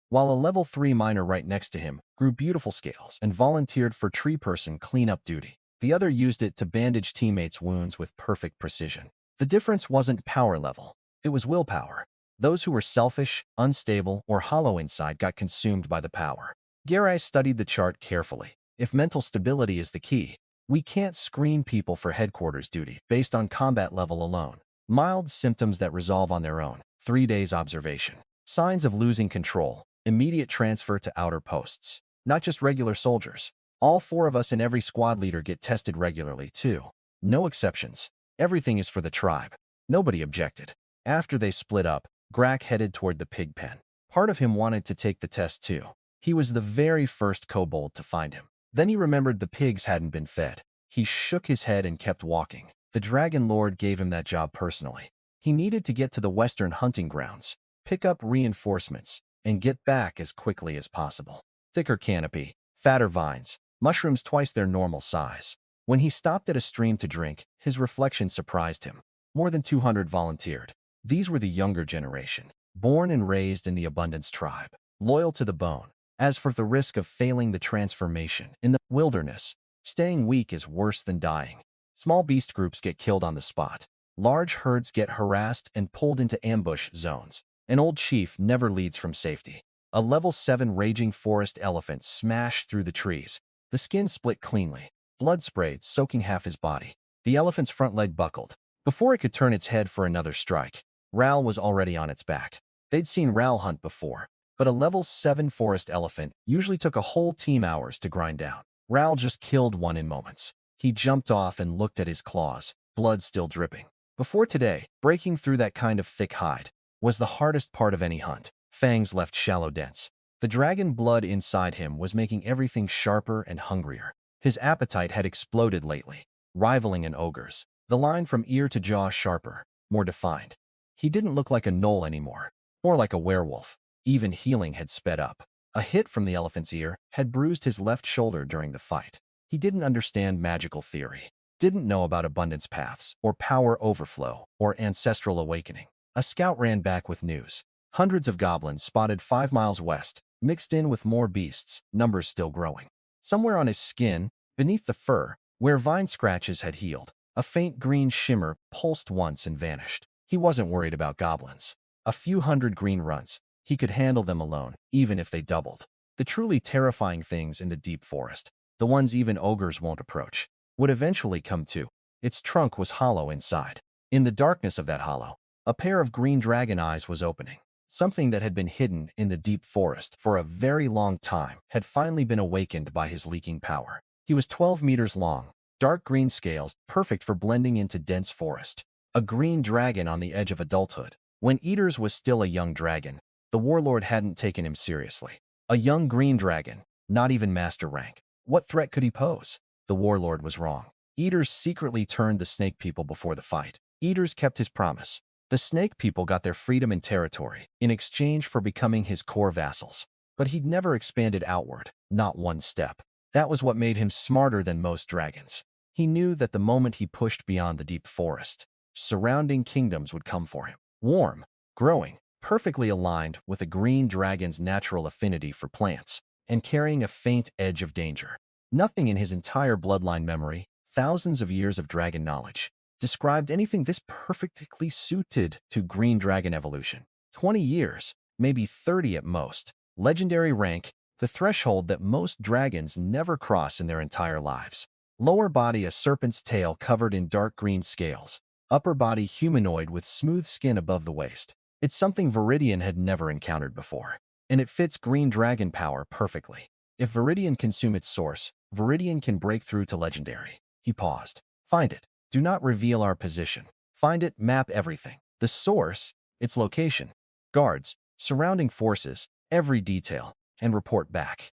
while a level 3 miner right next to him grew beautiful scales and volunteered for tree person cleanup duty. The other used it to bandage teammates' wounds with perfect precision. The difference wasn't power level, it was willpower. Those who were selfish, unstable, or hollow inside got consumed by the power. Garai studied the chart carefully. If mental stability is the key, we can't screen people for headquarters duty based on combat level alone. Mild symptoms that resolve on their own. 3 days observation. Signs of losing control. Immediate transfer to outer posts. Not just regular soldiers. All 4 of us and every squad leader get tested regularly, too. No exceptions. Everything is for the tribe. Nobody objected. After they split up, Grak headed toward the pig pen. Part of him wanted to take the test too. He was the very first kobold to find him. Then he remembered the pigs hadn't been fed. He shook his head and kept walking. The Dragon Lord gave him that job personally. He needed to get to the western hunting grounds, pick up reinforcements, and get back as quickly as possible. Thicker canopy, fatter vines, mushrooms twice their normal size. When he stopped at a stream to drink, his reflection surprised him. More than 200 volunteered. These were the younger generation, born and raised in the Abundance tribe, loyal to the bone. As for the risk of failing the transformation in the wilderness, staying weak is worse than dying. Small beast groups get killed on the spot. Large herds get harassed and pulled into ambush zones. An old chief never leads from safety. A level 7 raging forest elephant smashed through the trees. The skin split cleanly. Blood sprayed, soaking half his body. The elephant's front leg buckled. Before it could turn its head for another strike, Ral was already on its back. They'd seen Ral hunt before, but a level 7 forest elephant usually took a whole team hours to grind down. Ral just killed one in moments. He jumped off and looked at his claws, blood still dripping. Before today, breaking through that kind of thick hide was the hardest part of any hunt. Fangs left shallow dents. The dragon blood inside him was making everything sharper and hungrier. His appetite had exploded lately, rivaling an ogre's. The line from ear to jaw sharper, more defined. He didn't look like a gnoll anymore, more like a werewolf. Even healing had sped up. A hit from the elephant's ear had bruised his left shoulder during the fight. He didn't understand magical theory, didn't know about abundance paths, or power overflow, or ancestral awakening. A scout ran back with news. Hundreds of goblins spotted 5 miles west, mixed in with more beasts, numbers still growing. Somewhere on his skin, beneath the fur, where vine scratches had healed, a faint green shimmer pulsed once and vanished. He wasn't worried about goblins. A few hundred green runts. He could handle them alone, even if they doubled. The truly terrifying things in the deep forest, the ones even ogres won't approach, would eventually come to. Its trunk was hollow inside. In the darkness of that hollow, a pair of green dragon eyes was opening. Something that had been hidden in the deep forest for a very long time had finally been awakened by his leaking power. He was 12 meters long, dark green scales, perfect for blending into dense forest. A green dragon on the edge of adulthood. When Eaters was still a young dragon, the warlord hadn't taken him seriously. A young green dragon, not even master rank. What threat could he pose? The warlord was wrong. Eaters secretly turned the snake people before the fight. Eaters kept his promise. The snake people got their freedom and territory in exchange for becoming his core vassals. But he'd never expanded outward, not one step. That was what made him smarter than most dragons. He knew that the moment he pushed beyond the deep forest, surrounding kingdoms would come for him. Warm, growing, perfectly aligned with a green dragon's natural affinity for plants, and carrying a faint edge of danger. Nothing in his entire bloodline memory, thousands of years of dragon knowledge, described anything this perfectly suited to green dragon evolution. 20 years, maybe 30 at most. Legendary rank, the threshold that most dragons never cross in their entire lives. Lower body a serpent's tail covered in dark green scales. Upper body humanoid with smooth skin above the waist. It's something Viridian had never encountered before, and it fits green dragon power perfectly. If Viridian consume its source, Viridian can break through to legendary. He paused. Find it. Do not reveal our position. Find it, map everything. The source, its location, guards, surrounding forces, every detail, and report back.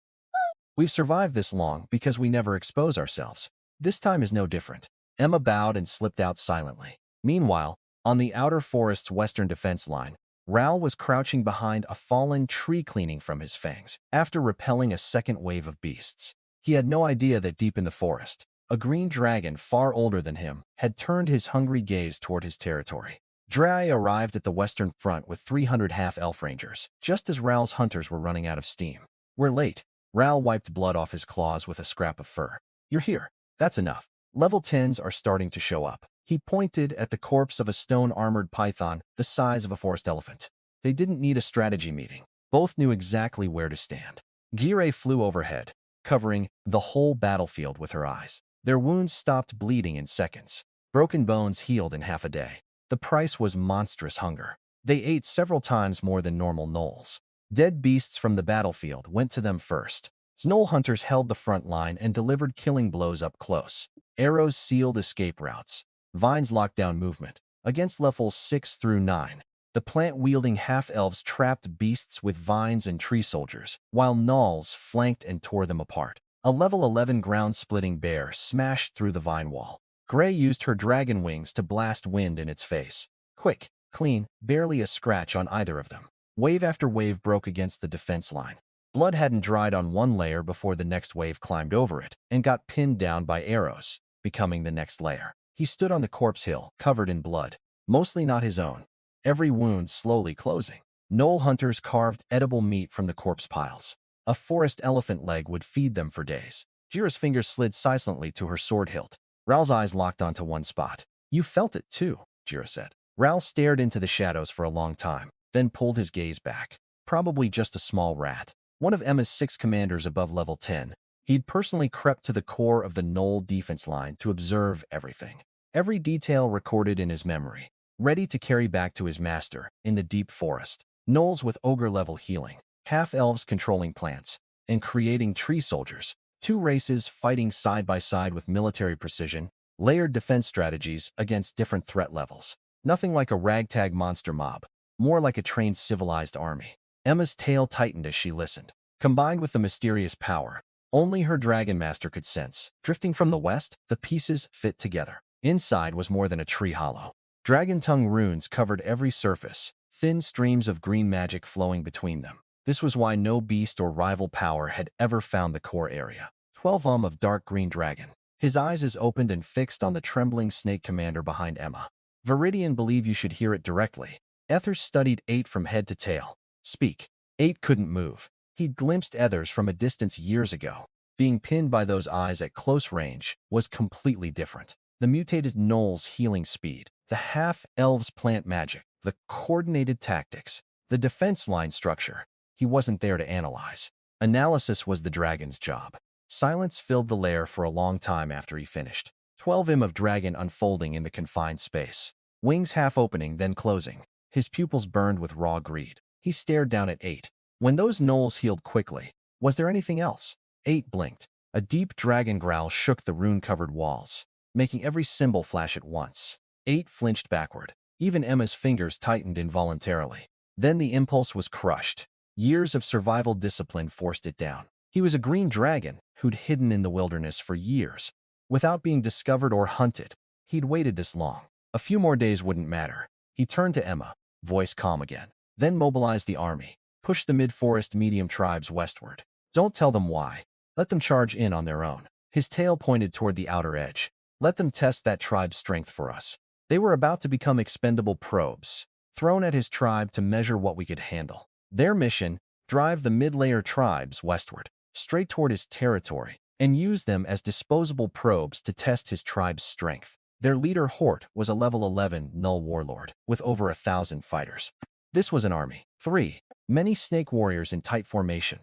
We've survived this long because we never expose ourselves. This time is no different. Emma bowed and slipped out silently. Meanwhile, on the outer forest's western defense line, Ral was crouching behind a fallen tree cleaning from his fangs after repelling a second wave of beasts. He had no idea that deep in the forest, a green dragon far older than him had turned his hungry gaze toward his territory. Drai arrived at the western front with 300 half-elf rangers, just as Ral's hunters were running out of steam. We're late. Ral wiped blood off his claws with a scrap of fur. You're here. That's enough. Level 10s are starting to show up. He pointed at the corpse of a stone-armored python the size of a forest elephant. They didn't need a strategy meeting. Both knew exactly where to stand. Gire flew overhead, covering the whole battlefield with her eyes. Their wounds stopped bleeding in seconds. Broken bones healed in half a day. The price was monstrous hunger. They ate several times more than normal gnolls. Dead beasts from the battlefield went to them first. Gnoll hunters held the front line and delivered killing blows up close. Arrows sealed escape routes. Vines locked down movement. Against levels 6 through 9, The plant-wielding half-elves trapped beasts with vines and tree soldiers, while Gnolls flanked and tore them apart. A level 11 ground-splitting bear smashed through the vine wall. Gray used her dragon wings to blast wind in its face. Quick, clean, barely a scratch on either of them. Wave after wave broke against the defense line. Blood hadn't dried on one layer before the next wave climbed over it and got pinned down by arrows, becoming the next layer. He stood on the corpse hill, covered in blood, mostly not his own, every wound slowly closing. Gnoll hunters carved edible meat from the corpse piles. A forest elephant leg would feed them for days. Jira's fingers slid silently to her sword hilt. Ral's eyes locked onto one spot. "You felt it too," Jira said. Ral stared into the shadows for a long time, then pulled his gaze back. Probably just a small rat. One of Emma's 6 commanders above level 10. He'd personally crept to the core of the Gnoll defense line to observe everything. Every detail recorded in his memory, ready to carry back to his master in the deep forest. Gnolls with ogre-level healing, half-elves controlling plants, and creating tree soldiers. 2 races fighting side by side with military precision, layered defense strategies against different threat levels. Nothing like a ragtag monster mob, more like a trained civilized army. Emma's tail tightened as she listened. Combined with the mysterious power only her dragon master could sense, drifting from the west, the pieces fit together. Inside was more than a tree hollow. Dragon tongue runes covered every surface, thin streams of green magic flowing between them. This was why no beast or rival power had ever found the core area. 12 of dark green dragon. His eyes as opened and fixed on the trembling snake commander behind Emma. Viridian believed you should hear it directly. Ethers studied 8 from head to tail. Speak. 8 couldn't move. He'd glimpsed Ethers from a distance years ago. Being pinned by those eyes at close range was completely different. The mutated Gnoll's healing speed, the half-elves plant magic, the coordinated tactics, the defense line structure. He wasn't there to analyze. Analysis was the dragon's job. Silence filled the lair for a long time after he finished. 12 of dragon unfolding in the confined space. Wings half opening, then closing. His pupils burned with raw greed. He stared down at 8. When those Gnolls healed quickly, was there anything else? 8 blinked. A deep dragon growl shook the rune-covered walls, making every symbol flash at once. 8 flinched backward. Even Emma's fingers tightened involuntarily. Then the impulse was crushed. Years of survival discipline forced it down. He was a green dragon who'd hidden in the wilderness for years. Without being discovered or hunted, he'd waited this long. A few more days wouldn't matter. He turned to Emma, voice calm again. Then mobilized the army. Push the mid-forest medium tribes westward. Don't tell them why. Let them charge in on their own. His tail pointed toward the outer edge. Let them test that tribe's strength for us. They were about to become expendable probes, thrown at his tribe to measure what we could handle. Their mission, drive the mid-layer tribes westward, straight toward his territory, and use them as disposable probes to test his tribe's strength. Their leader, Hort, was a level 11 Gnoll warlord, with over 1,000 fighters. This was an army. 3. Many snake warriors in tight formation.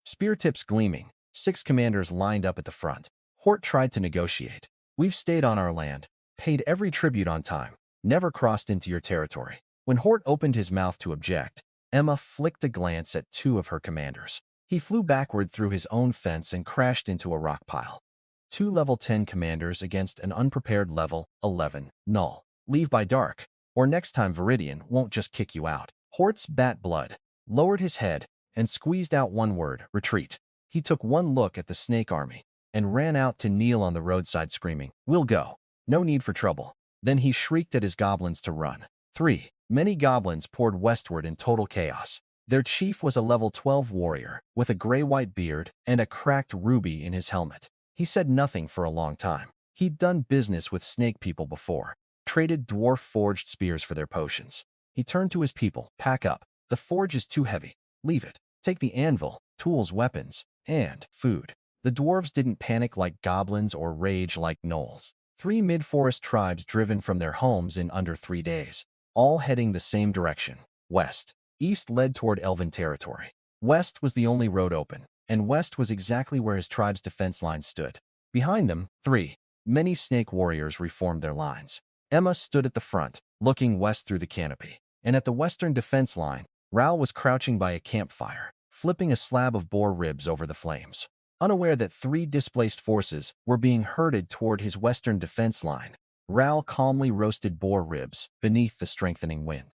Spear tips gleaming, 6 commanders lined up at the front. Hort tried to negotiate. We've stayed on our land, paid every tribute on time, never crossed into your territory. When Hort opened his mouth to object, Emma flicked a glance at 2 of her commanders. He flew backward through his own fence and crashed into a rock pile. 2 level 10 commanders against an unprepared level 11 Gnoll. Leave by dark, or next time Viridian won't just kick you out. Hort's bat blood lowered his head and squeezed out one word, retreat. He took one look at the snake army and ran out to kneel on the roadside screaming, "We'll go. No need for trouble." Then he shrieked at his goblins to run. 3. Many goblins poured westward in total chaos. Their chief was a level 12 warrior with a gray-white beard and a cracked ruby in his helmet. He said nothing for a long time. He'd done business with snake people before, traded dwarf-forged spears for their potions. He turned to his people, "Pack up. The forge is too heavy. Leave it. Take the anvil, tools, weapons, and food." The dwarves didn't panic like goblins or rage like Gnolls. 3 mid-forest tribes driven from their homes in under 3 days, all heading the same direction, west. East led toward Elven territory. West was the only road open, and west was exactly where his tribe's defense line stood. Behind them, 3. Many snake warriors reformed their lines. Emma stood at the front, looking west through the canopy, and at the western defense line, Ral was crouching by a campfire, flipping a slab of boar ribs over the flames. Unaware that 3 displaced forces were being herded toward his western defense line, Ral calmly roasted boar ribs beneath the strengthening wind.